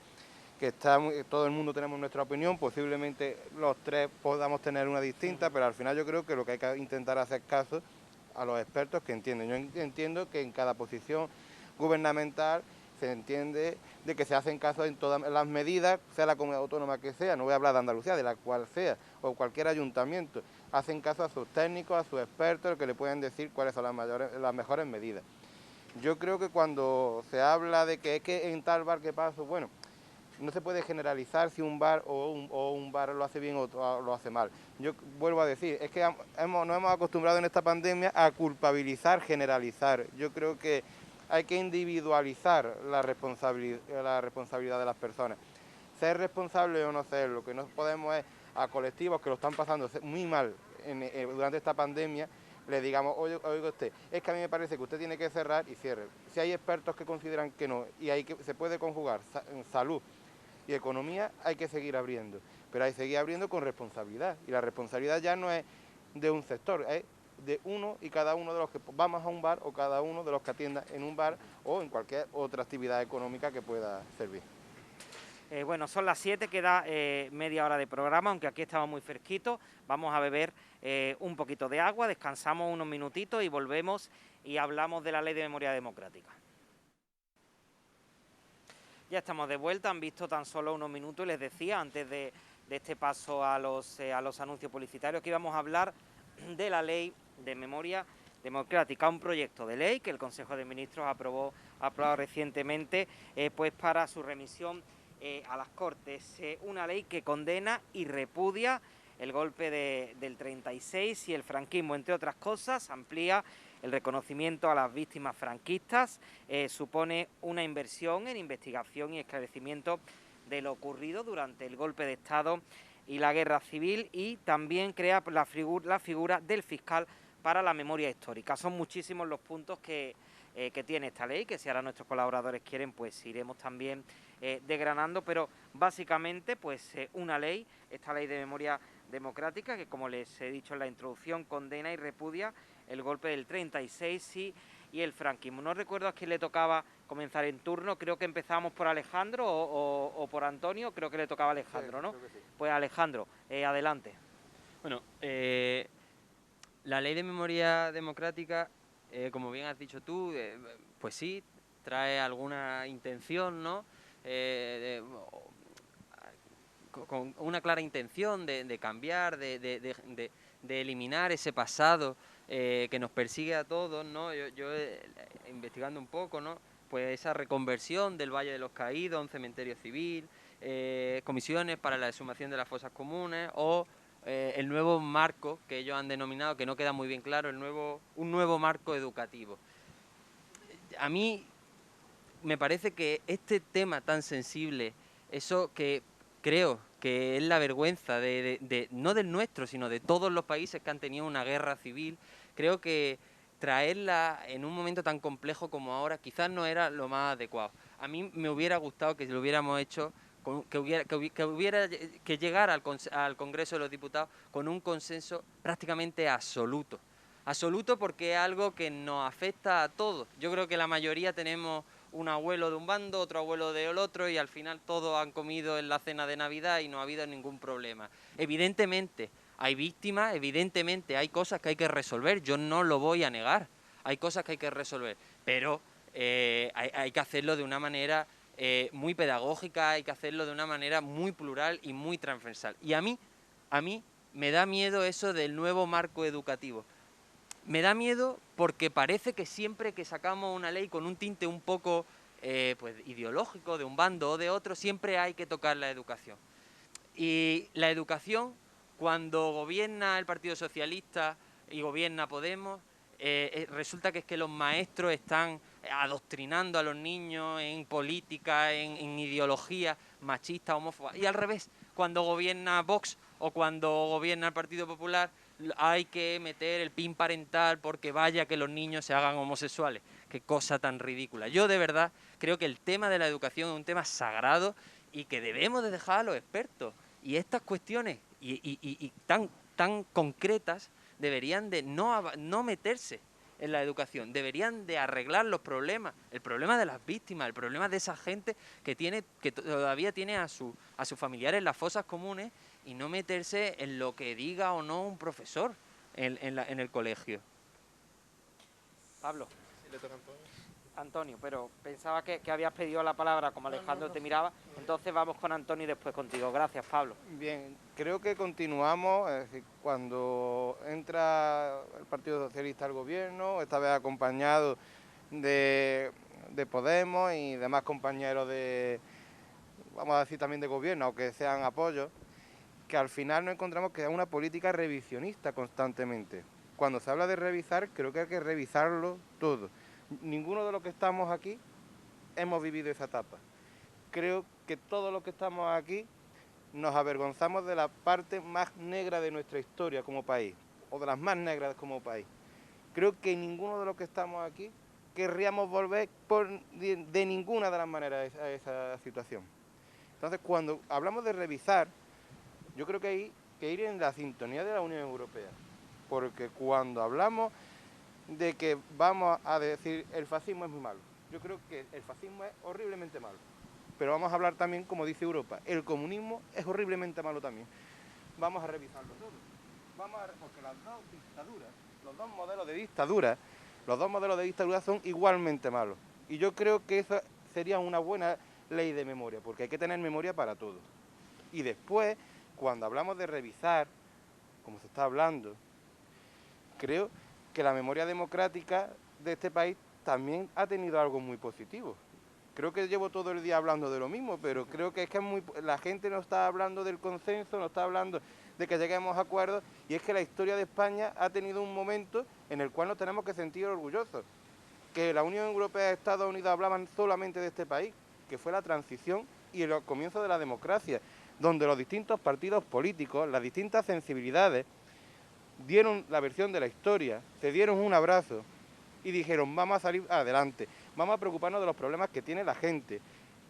todo el mundo tenemos nuestra opinión, posiblemente los tres podamos tener una distinta, pero al final yo creo que lo que hay que intentar hacer caso a los expertos que entienden. Yo entiendo que en cada posición gubernamental se entiende de que se hacen caso en todas las medidas, sea la comunidad autónoma que sea, no voy a hablar de Andalucía, de la cual sea, o cualquier ayuntamiento, hacen caso a sus técnicos, a sus expertos, que le pueden decir cuáles son las mejores medidas. Yo creo que cuando se habla de que es que en tal bar que paso, bueno, no se puede generalizar si un bar o un bar lo hace bien o lo hace mal. Yo vuelvo a decir, es que nos hemos acostumbrado en esta pandemia a culpabilizar, generalizar. Yo creo que hay que individualizar la responsabilidad de las personas. Ser responsable o no ser, lo que no podemos es a colectivos que lo están pasando muy mal durante esta pandemia, le digamos, oiga usted, es que a mí me parece que usted tiene que cerrar y cierre. Si hay expertos que consideran que no y se puede conjugar salud y economía, hay que seguir abriendo, pero hay que seguir abriendo con responsabilidad, y la responsabilidad ya no es de un sector, es de uno y cada uno de los que vamos a un bar, o cada uno de los que atienda en un bar o en cualquier otra actividad económica que pueda servir. Bueno, son las 7, queda media hora de programa, aunque aquí estamos muy fresquitos. Vamos a beber un poquito de agua, descansamos unos minutitos y volvemos y hablamos de la Ley de Memoria Democrática. Ya estamos de vuelta, han visto tan solo unos minutos y les decía antes de este paso a los anuncios publicitarios que íbamos a hablar de la Ley de Memoria Democrática, un proyecto de ley que el Consejo de Ministros ha aprobado recientemente pues para su remisión a las Cortes. Una ley que condena y repudia el golpe del 36 y el franquismo, entre otras cosas, amplía el reconocimiento a las víctimas franquistas, supone una inversión en investigación y esclarecimiento de lo ocurrido durante el golpe de Estado y la guerra civil, y también crea la figura del fiscal para la memoria histórica. Son muchísimos los puntos que tiene esta ley, que si ahora nuestros colaboradores quieren, pues iremos también desgranando, pero básicamente pues una ley, esta Ley de Memoria Democrática, que como les he dicho en la introducción, condena y repudia el golpe del 36 y el franquismo. No recuerdo a quién le tocaba comenzar en turno, creo que empezamos por Alejandro o por Antonio, creo que le tocaba a Alejandro, sí, ¿no? Creo que sí. Pues Alejandro, adelante. Bueno, la Ley de Memoria Democrática, como bien has dicho tú, pues sí, trae alguna intención, ¿no? Con una clara intención de cambiar, de eliminar ese pasado que nos persigue a todos, ¿no? Yo investigando un poco, ¿no? Pues esa reconversión del Valle de los Caídos a un cementerio civil, comisiones para la exhumación de las fosas comunes o el nuevo marco que ellos han denominado, que no queda muy bien claro, un nuevo marco educativo. A mí me parece que este tema tan sensible, eso que creo que es la vergüenza no del nuestro, sino de todos los países que han tenido una guerra civil, creo que traerla en un momento tan complejo como ahora quizás no era lo más adecuado. A mí me hubiera gustado que lo hubiéramos hecho, que llegara al Congreso de los Diputados con un consenso prácticamente absoluto. Absoluto, porque es algo que nos afecta a todos. Yo creo que la mayoría tenemos un abuelo de un bando, otro abuelo del otro, y al final todos han comido en la cena de Navidad y no ha habido ningún problema. Evidentemente hay víctimas, evidentemente hay cosas que hay que resolver, yo no lo voy a negar, hay cosas que hay que resolver, pero hay que hacerlo de una manera muy pedagógica, hay que hacerlo de una manera muy plural y muy transversal. Y a mí me da miedo eso del nuevo marco educativo. Me da miedo porque parece que siempre que sacamos una ley con un tinte un poco pues ideológico de un bando o de otro, siempre hay que tocar la educación. Y la educación, cuando gobierna el Partido Socialista y gobierna Podemos, resulta que es que los maestros están adoctrinando a los niños en política, en ideología machista, homófoba. Y al revés, cuando gobierna Vox o cuando gobierna el Partido Popular, hay que meter el PIN parental porque vaya que los niños se hagan homosexuales. Qué cosa tan ridícula. Yo de verdad creo que el tema de la educación es un tema sagrado y que debemos de dejar a los expertos. Y estas cuestiones y tan concretas deberían de no meterse en la educación, deberían de arreglar los problemas, el problema de las víctimas, el problema de esa gente que todavía tiene a sus familiares en las fosas comunes y no meterse en lo que diga o no un profesor en el colegio. Pablo. Sí, le toca a Antonio. Antonio, pero pensaba que habías pedido la palabra como Alejandro te miraba, entonces vamos con Antonio y después contigo. Gracias, Pablo. Bien, creo que continuamos, es decir, cuando entra el Partido Socialista al gobierno, esta vez acompañado de Podemos y demás compañeros de, vamos a decir también de gobierno, aunque sean apoyos, que al final nos encontramos que es una política revisionista constantemente. Cuando se habla de revisar, creo que hay que revisarlo todo. Ninguno de los que estamos aquí hemos vivido esa etapa. Creo que todos los que estamos aquí nos avergonzamos de la parte más negra de nuestra historia como país, o de las más negras como país. Creo que ninguno de los que estamos aquí querríamos volver de ninguna de las maneras a esa situación. Entonces, cuando hablamos de revisar, yo creo que hay que ir en la sintonía de la Unión Europea, porque cuando hablamos de que vamos a decir el fascismo es muy malo, yo creo que el fascismo es horriblemente malo, pero vamos a hablar también, como dice Europa, el comunismo es horriblemente malo también. Vamos a revisarlo todo, porque las dos dictaduras, los dos modelos de dictadura son igualmente malos, y yo creo que eso sería una buena ley de memoria, porque hay que tener memoria para todo. Y después, cuando hablamos de revisar, como se está hablando, creo que la memoria democrática de este país también ha tenido algo muy positivo. Creo que llevo todo el día hablando de lo mismo, pero creo que la gente no está hablando del consenso, no está hablando de que lleguemos a acuerdos, y es que la historia de España ha tenido un momento en el cual nos tenemos que sentir orgullosos. Que la Unión Europea y Estados Unidos hablaban solamente de este país, que fue la transición y el comienzo de la democracia, donde los distintos partidos políticos, las distintas sensibilidades, dieron la versión de la historia, se dieron un abrazo y dijeron vamos a salir adelante, vamos a preocuparnos de los problemas que tiene la gente,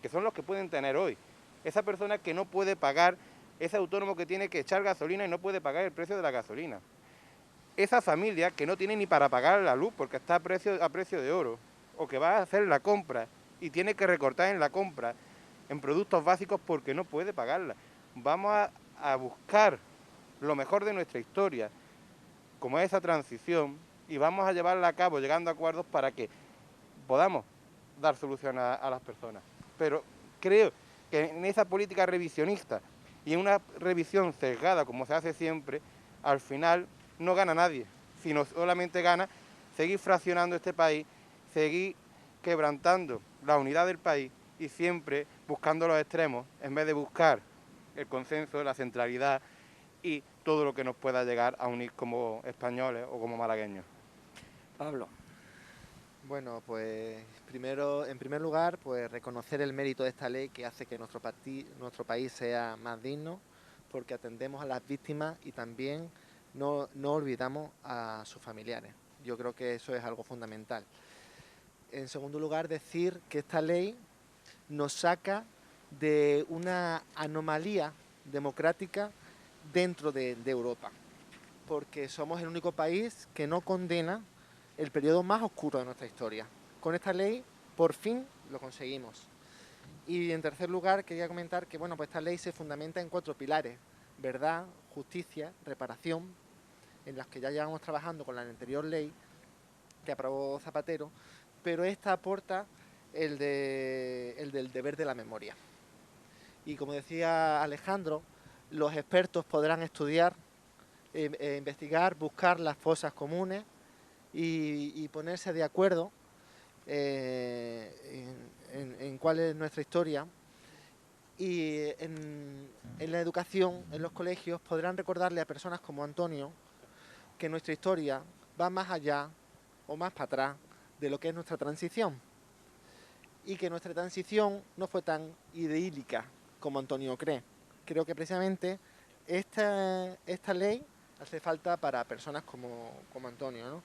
que son los que pueden tener hoy. Esa persona que no puede pagar, ese autónomo que tiene que echar gasolina y no puede pagar el precio de la gasolina. Esa familia que no tiene ni para pagar la luz porque está a precio de oro, o que va a hacer la compra y tiene que recortar en la compra en productos básicos porque no puede pagarla. Vamos a buscar lo mejor de nuestra historia, como es esa transición, y vamos a llevarla a cabo llegando a acuerdos para que podamos dar solución a las personas. Pero creo que en esa política revisionista y en una revisión sesgada, como se hace siempre, al final no gana nadie, sino solamente gana seguir fraccionando este país, seguir quebrantando la unidad del país y siempre buscando los extremos en vez de buscar el consenso, la centralidad y todo lo que nos pueda llegar a unir como españoles o como malagueños. Pablo. Bueno, pues en primer lugar, pues reconocer el mérito de esta ley que hace que nuestro país sea más digno, porque atendemos a las víctimas y también no olvidamos a sus familiares. Yo creo que eso es algo fundamental. En segundo lugar, decir que esta ley nos saca de una anomalía democrática dentro de Europa, porque somos el único país que no condena el periodo más oscuro de nuestra historia. Con esta ley, por fin, lo conseguimos. Y en tercer lugar, quería comentar que bueno, pues esta ley se fundamenta en 4 pilares: verdad, justicia, reparación, en las que ya llevamos trabajando con la anterior ley que aprobó Zapatero, pero esta aporta el del deber de la memoria. Y como decía Alejandro, los expertos podrán estudiar, investigar, buscar las fosas comunes y ponerse de acuerdo en cuál es nuestra historia. Y en la educación, en los colegios, podrán recordarle a personas como Antonio que nuestra historia va más allá o más para atrás de lo que es nuestra transición. Y que nuestra transición no fue tan idílica como Antonio cree. Creo que precisamente esta ley hace falta para personas como Antonio, ¿no?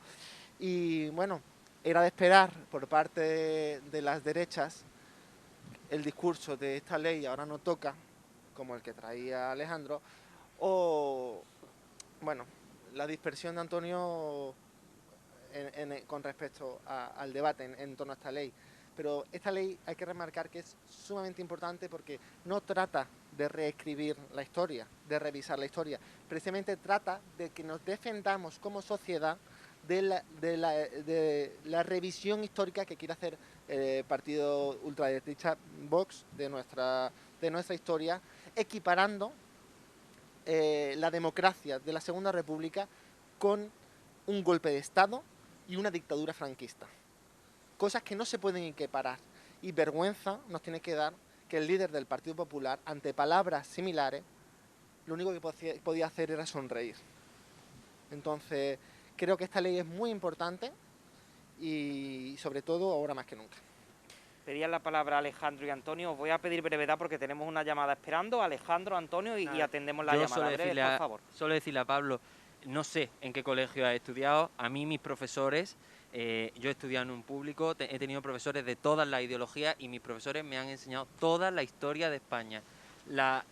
Y bueno, era de esperar por parte de las derechas el discurso de esta ley ahora no toca, como el que traía Alejandro, o, bueno, la dispersión de Antonio con respecto al debate en torno a esta ley. Pero esta ley hay que remarcar que es sumamente importante porque no trata de reescribir la historia, de revisar la historia. Precisamente trata de que nos defendamos como sociedad de la revisión histórica que quiere hacer el partido ultraderechista Vox de nuestra historia, equiparando la democracia de la Segunda República con un golpe de Estado y una dictadura franquista. Cosas que no se pueden equiparar. Y vergüenza nos tiene que dar que el líder del Partido Popular, ante palabras similares, lo único que podía hacer era sonreír. Entonces, creo que esta ley es muy importante y, sobre todo, ahora más que nunca. Pedían la palabra Alejandro y Antonio. Os voy a pedir brevedad porque tenemos una llamada esperando. Alejandro, Antonio, y atendemos la llamada. Breve, por favor. Solo decirle a Pablo, no sé en qué colegio ha estudiado. A mí mis profesores, yo he estudiado en un público, he tenido profesores de todas las ideologías y mis profesores me han enseñado toda la historia de España. La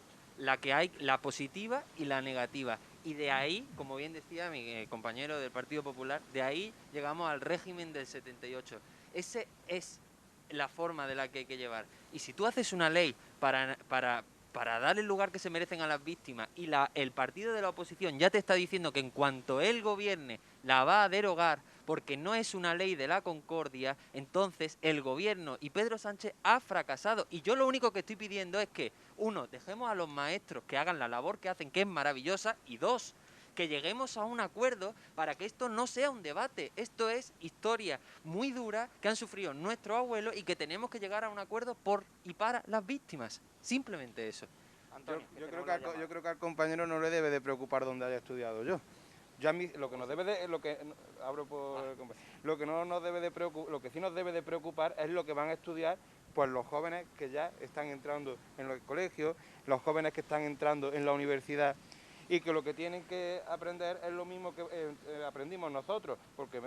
que hay, la positiva y la negativa. Y de ahí, como bien decía mi compañero del Partido Popular, de ahí llegamos al régimen del 78. Ese es la forma de la que hay que llevar. Y si tú haces una ley para dar el lugar que se merecen a las víctimas y el partido de la oposición ya te está diciendo que en cuanto él gobierne la va a derogar porque no es una ley de la concordia, entonces el gobierno y Pedro Sánchez ha fracasado. Y yo lo único que estoy pidiendo es que, uno, dejemos a los maestros que hagan la labor que hacen, que es maravillosa, y dos, que lleguemos a un acuerdo para que esto no sea un debate. Esto es historia muy dura que han sufrido nuestros abuelos y que tenemos que llegar a un acuerdo por y para las víctimas. Simplemente eso. Antonio, Yo creo que al compañero no le debe de preocupar dónde haya estudiado yo. Yo a mí, lo que nos debe de, lo que no nos debe de preocupar, lo que sí nos debe de preocupar es lo que van a estudiar pues los jóvenes que ya están entrando en los colegios, los jóvenes que están entrando en la universidad, y que lo que tienen que aprender es lo mismo que aprendimos nosotros, porque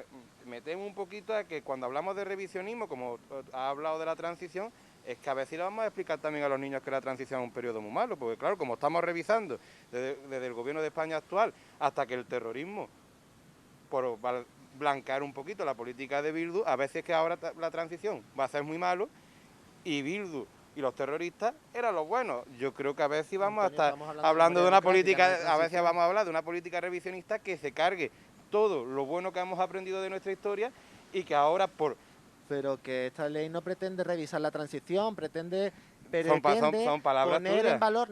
me temo un poquito a que cuando hablamos de revisionismo, como ha hablado de la transición, es que a veces le vamos a explicar también a los niños que la transición es un periodo muy malo, porque claro, como estamos revisando desde el gobierno de España actual hasta que el terrorismo, por blanquear un poquito la política de Bildu, a veces que ahora la transición va a ser muy malo y Bildu y los terroristas eran los buenos. Yo creo que a ver si vamos a estar hablando de una política, a ver si vamos a hablar de una política revisionista que se cargue todo lo bueno que hemos aprendido de nuestra historia y que ahora Pero que esta ley no pretende revisar la transición, pretende son palabras poner tuyas. en valor,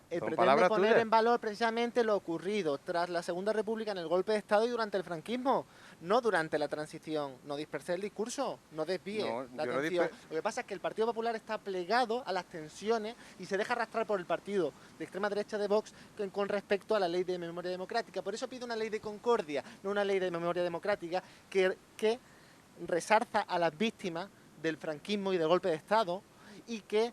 pretende poner en valor precisamente lo ocurrido tras la Segunda República en el golpe de Estado y durante el franquismo, no durante la transición. No disperse el discurso, no desvíe la atención. Lo que pasa es que el Partido Popular está plegado a las tensiones y se deja arrastrar por el partido de extrema derecha de Vox con respecto a la ley de memoria democrática. Por eso pide una ley de concordia, no una ley de memoria democrática que resarza a las víctimas del franquismo y del golpe de Estado y que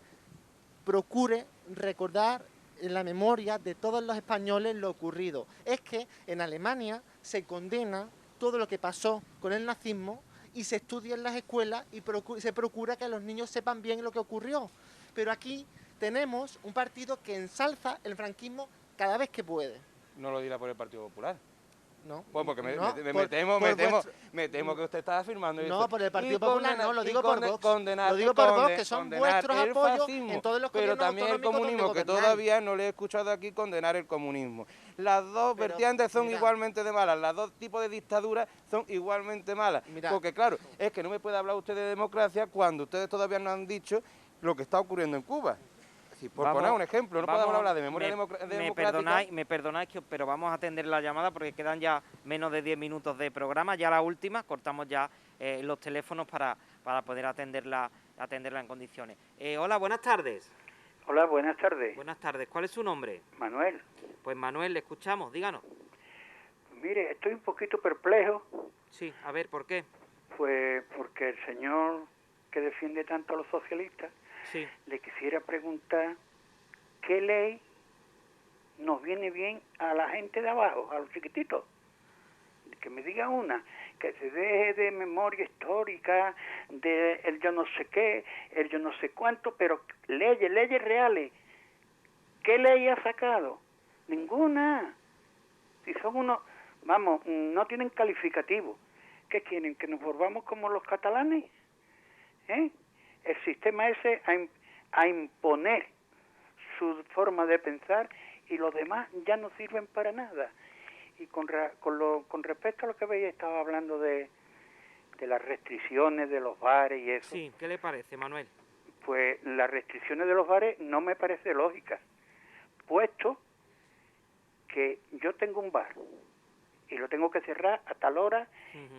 procure recordar en la memoria de todos los españoles lo ocurrido. Es que en Alemania se condena todo lo que pasó con el nazismo y se estudia en las escuelas y se procura que los niños sepan bien lo que ocurrió. Pero aquí tenemos un partido que ensalza el franquismo cada vez que puede. No lo dirá por el Partido Popular. No. Pues porque me temo que usted está afirmando no, esto. Por el Partido Popular no, lo digo por Vox. Lo digo por Vox, que son vuestros apoyos en todos los pero gobiernos también el comunismo, que todavía no le he escuchado aquí condenar el comunismo. Las dos vertientes son igualmente de malas, las dos tipos de dictaduras son igualmente malas. Porque claro, es que no me puede hablar usted de democracia cuando ustedes todavía no han dicho lo que está ocurriendo en Cuba. Sí, por poner un ejemplo, no podemos hablar de memoria democrática. Me perdonáis, pero vamos a atender la llamada porque quedan ya menos de 10 minutos de programa, ya la última, cortamos ya los teléfonos para poder atenderla en condiciones. Hola, buenas tardes. Hola, buenas tardes. Buenas tardes, ¿cuál es su nombre? Manuel. Pues Manuel, le escuchamos, díganos. Mire, estoy un poquito perplejo. Sí, a ver, ¿por qué? Pues porque el señor que defiende tanto a los socialistas, sí, le quisiera preguntar qué ley nos viene bien a la gente de abajo, a los chiquititos. Que me diga una, que se deje de memoria histórica, de el yo no sé qué, el yo no sé cuánto, pero leyes reales. ¿Qué ley ha sacado? Ninguna. Si son unos, vamos, no tienen calificativo. ¿Qué quieren? ¿Que nos volvamos como los catalanes? ¿Eh? El sistema ese a imponer su forma de pensar y los demás ya no sirven para nada. Y con respecto a lo que veía, estaba hablando de las restricciones de los bares y eso. Sí, ¿qué le parece, Manuel? Pues las restricciones de los bares no me parece lógica, puesto que yo tengo un bar y lo tengo que cerrar a tal hora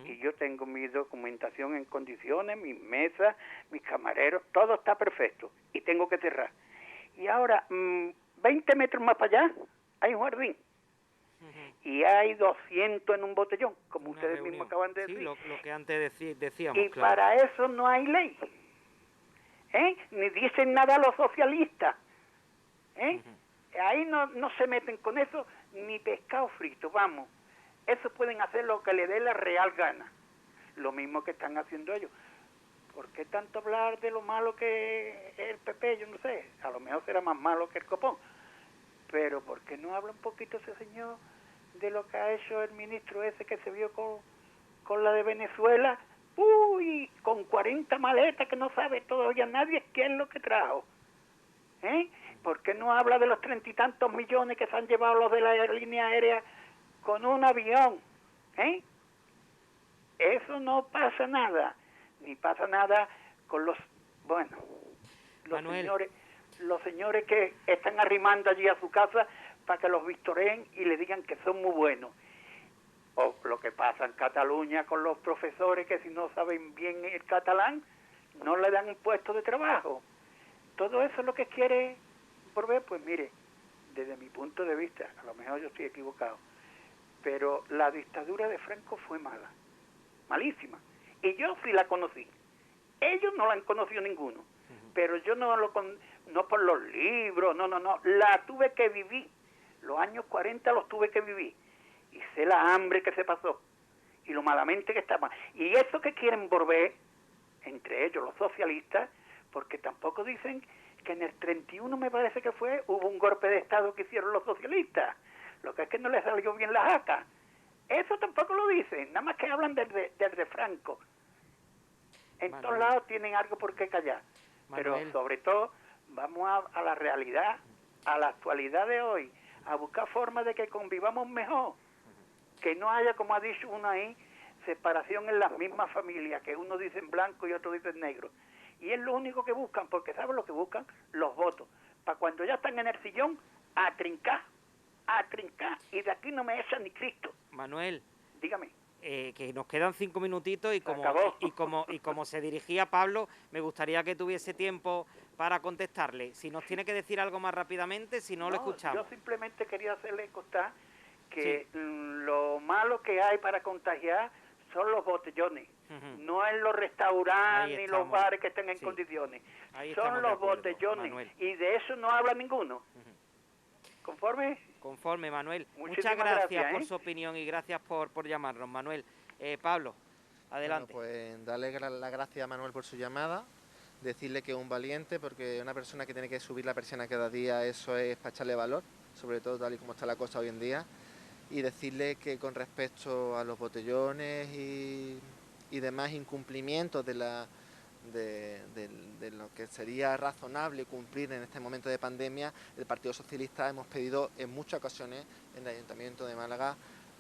y yo tengo mi documentación en condiciones, mis mesas, mis camareros, todo está perfecto y tengo que cerrar. Y ahora, 20 metros más para allá, hay un jardín. Y hay 200 en un botellón, como Una ustedes reunión. mismos acaban de Sí, decir. lo que antes decíamos, Y claro. para eso no hay ley. Ni dicen nada los socialistas. Ahí no se meten con eso, ni pescado frito, vamos. Eso pueden hacer lo que le dé la real gana. Lo mismo que están haciendo ellos. ¿Por qué tanto hablar de lo malo que es el PP? Yo no sé, a lo mejor será más malo que el copón. Pero ¿por qué no habla un poquito ese señor de lo que ha hecho el ministro ese que se vio con la de Venezuela? Uy, con 40 maletas que no sabe todavía nadie qué es lo que trajo. ¿Por qué no habla de los 30 y tantos millones que se han llevado los de la línea aérea con un avión? Eso no pasa nada. Ni pasa nada con los Manuel. los señores que están arrimando allí a su casa para que los victoreen y le digan que son muy buenos. O lo que pasa en Cataluña con los profesores que si no saben bien el catalán no le dan un puesto de trabajo. Todo eso es lo que quiere volver. Pues mire, desde mi punto de vista, a lo mejor yo estoy equivocado, pero la dictadura de Franco fue mala, malísima. Y yo sí la conocí. Ellos no la han conocido ninguno. Pero yo no por los libros, no. La tuve que vivir. Los años 40 los tuve que vivir. Y sé la hambre que se pasó. Y lo malamente que estaba. Y eso que quieren volver, entre ellos los socialistas, porque tampoco dicen que en el 31 me parece que hubo un golpe de Estado que hicieron los socialistas. Lo que es que no les salió bien la jaca. Eso tampoco lo dicen, nada más que hablan de Franco. En Manuel. todos lados tienen algo por qué callar. Manuel. Pero sobre todo, vamos a la realidad, a la actualidad de hoy, a buscar formas de que convivamos mejor. Que no haya, como ha dicho uno ahí, separación en las mismas familias, que uno dice en blanco y otro dice en negro. Y es lo único que buscan, porque ¿saben lo que buscan? Los votos. Para cuando ya están en el sillón, a trincar. Y de aquí no me echa ni Cristo. Manuel, Dígame. que nos quedan 5 minutitos y acabó. como se dirigía Pablo, me gustaría que tuviese tiempo para contestarle. Si nos tiene que decir algo más rápidamente, si no, lo escuchamos. Yo simplemente quería hacerle constar que lo malo que hay para contagiar son los botellones. No en los restaurantes ni los bares que estén en condiciones. Son los botellones. Manuel. Y de eso no habla ninguno. ¿Conforme? Conforme, Manuel. Muchas Muchísimas gracias por ¿eh? su opinión y gracias por llamarnos, Manuel. Pablo, adelante. Bueno, pues darle las gracias a Manuel por su llamada, decirle que es un valiente, porque una persona que tiene que subir la persiana cada día, eso es para echarle valor, sobre todo tal y como está la cosa hoy en día, y decirle que con respecto a los botellones y demás incumplimientos de lo que sería razonable cumplir en este momento de pandemia, el Partido Socialista hemos pedido en muchas ocasiones en el Ayuntamiento de Málaga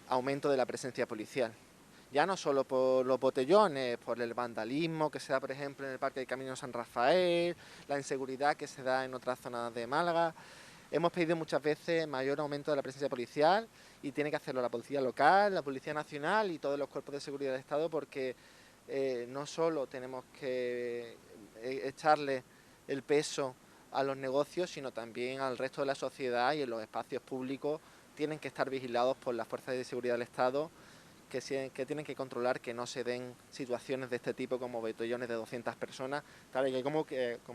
aumento de la presencia policial. Ya no solo por los botellones, por el vandalismo que se da, por ejemplo, en el Parque del Camino San Rafael, la inseguridad que se da en otras zonas de Málaga. Hemos pedido muchas veces mayor aumento de la presencia policial y tiene que hacerlo la Policía Local, la Policía Nacional y todos los cuerpos de seguridad del Estado, porque no solo tenemos que echarle el peso a los negocios, sino también al resto de la sociedad, y en los espacios públicos tienen que estar vigilados por las fuerzas de seguridad del Estado, que tienen que controlar que no se den situaciones de este tipo como botellones de 200 personas, tal y como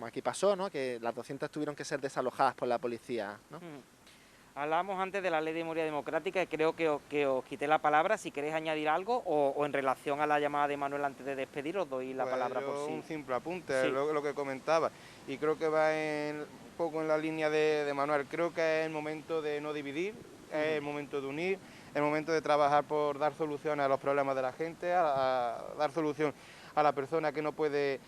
aquí pasó, ¿no? Que las 200 tuvieron que ser desalojadas por la policía, ¿no? Hablábamos antes de la Ley de Memoria Democrática y creo que os quité la palabra. Si queréis añadir algo o en relación a la llamada de Manuel antes de despedir, os doy la palabra por sí. Un simple apunte, Sí. lo que comentaba, y creo que va un poco en la línea de Manuel. Creo que es el momento de no dividir, es el momento de unir, es el momento de trabajar por dar soluciones a los problemas de la gente, a dar solución a la persona que no puede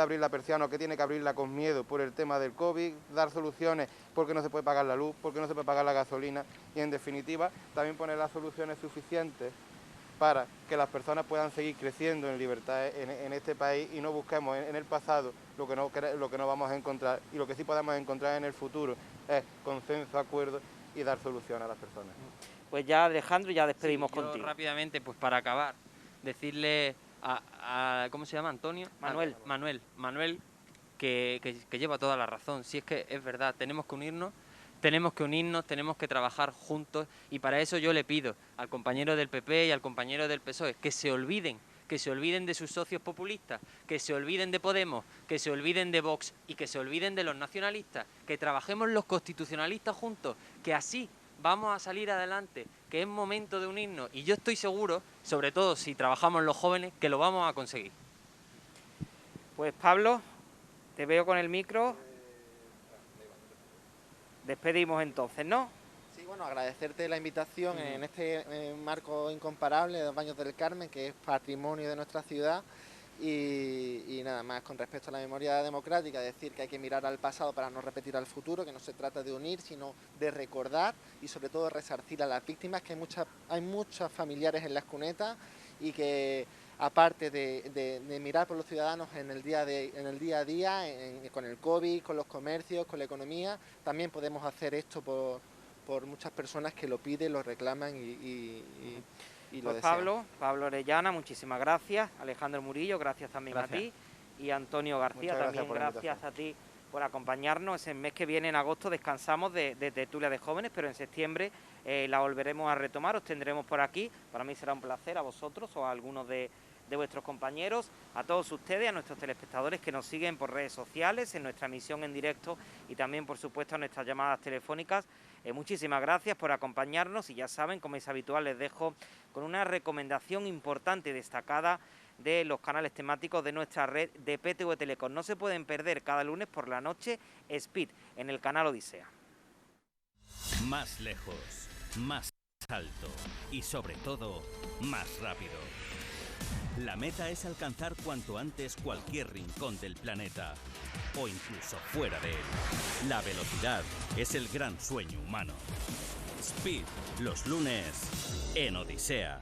abrir la persiana o que tiene que abrirla con miedo por el tema del COVID, dar soluciones porque no se puede pagar la luz, porque no se puede pagar la gasolina y, en definitiva, también poner las soluciones suficientes para que las personas puedan seguir creciendo en libertad en este país y no busquemos en el pasado lo que no vamos a encontrar, y lo que sí podemos encontrar en el futuro es consenso, acuerdo y dar solución a las personas. Pues ya, Alejandro, ya despedimos Sí, yo contigo. rápidamente, pues para acabar, decirle a ¿cómo se llama? ¿Antonio? Manuel. Manuel, que lleva toda la razón. Si es que es verdad, tenemos que unirnos, tenemos que trabajar juntos, y para eso yo le pido al compañero del PP y al compañero del PSOE que se olviden de sus socios populistas, que se olviden de Podemos, que se olviden de Vox y que se olviden de los nacionalistas, que trabajemos los constitucionalistas juntos, que así vamos a salir adelante, que es momento de unirnos, y yo estoy seguro, sobre todo si trabajamos los jóvenes, que lo vamos a conseguir. Pues Pablo, te veo con el micro. Despedimos entonces, ¿no? Sí, bueno, agradecerte la invitación en este marco incomparable de los Baños del Carmen, que es patrimonio de nuestra ciudad. Y nada más, con respecto a la memoria democrática, decir que hay que mirar al pasado para no repetir al futuro, que no se trata de unir, sino de recordar y sobre todo resarcir a las víctimas, que hay muchos familiares en las cunetas, y que aparte de mirar por los ciudadanos en el día a día, con el COVID, con los comercios, con la economía, también podemos hacer esto por muchas personas que lo piden, lo reclaman y lo Pues desean. Pablo Orellana, muchísimas gracias. Alejandro Murillo, gracias también a ti. Y Antonio García, Muchas gracias también por la gracias a ti por acompañarnos. El mes que viene, en agosto, descansamos de tertulia de jóvenes, pero en septiembre la volveremos a retomar, os tendremos por aquí. Para mí será un placer, a vosotros o a algunos de vuestros compañeros, a todos ustedes, a nuestros telespectadores que nos siguen por redes sociales, en nuestra emisión en directo y también, por supuesto, a nuestras llamadas telefónicas. Muchísimas gracias por acompañarnos, y ya saben, como es habitual, les dejo con una recomendación importante y destacada de los canales temáticos de nuestra red de PTV Telecom. No se pueden perder cada lunes por la noche Speed en el canal Odisea. Más lejos, más alto y sobre todo, más rápido. La meta es alcanzar cuanto antes cualquier rincón del planeta, o incluso fuera de él. La velocidad es el gran sueño humano. Speed, los lunes en Odisea.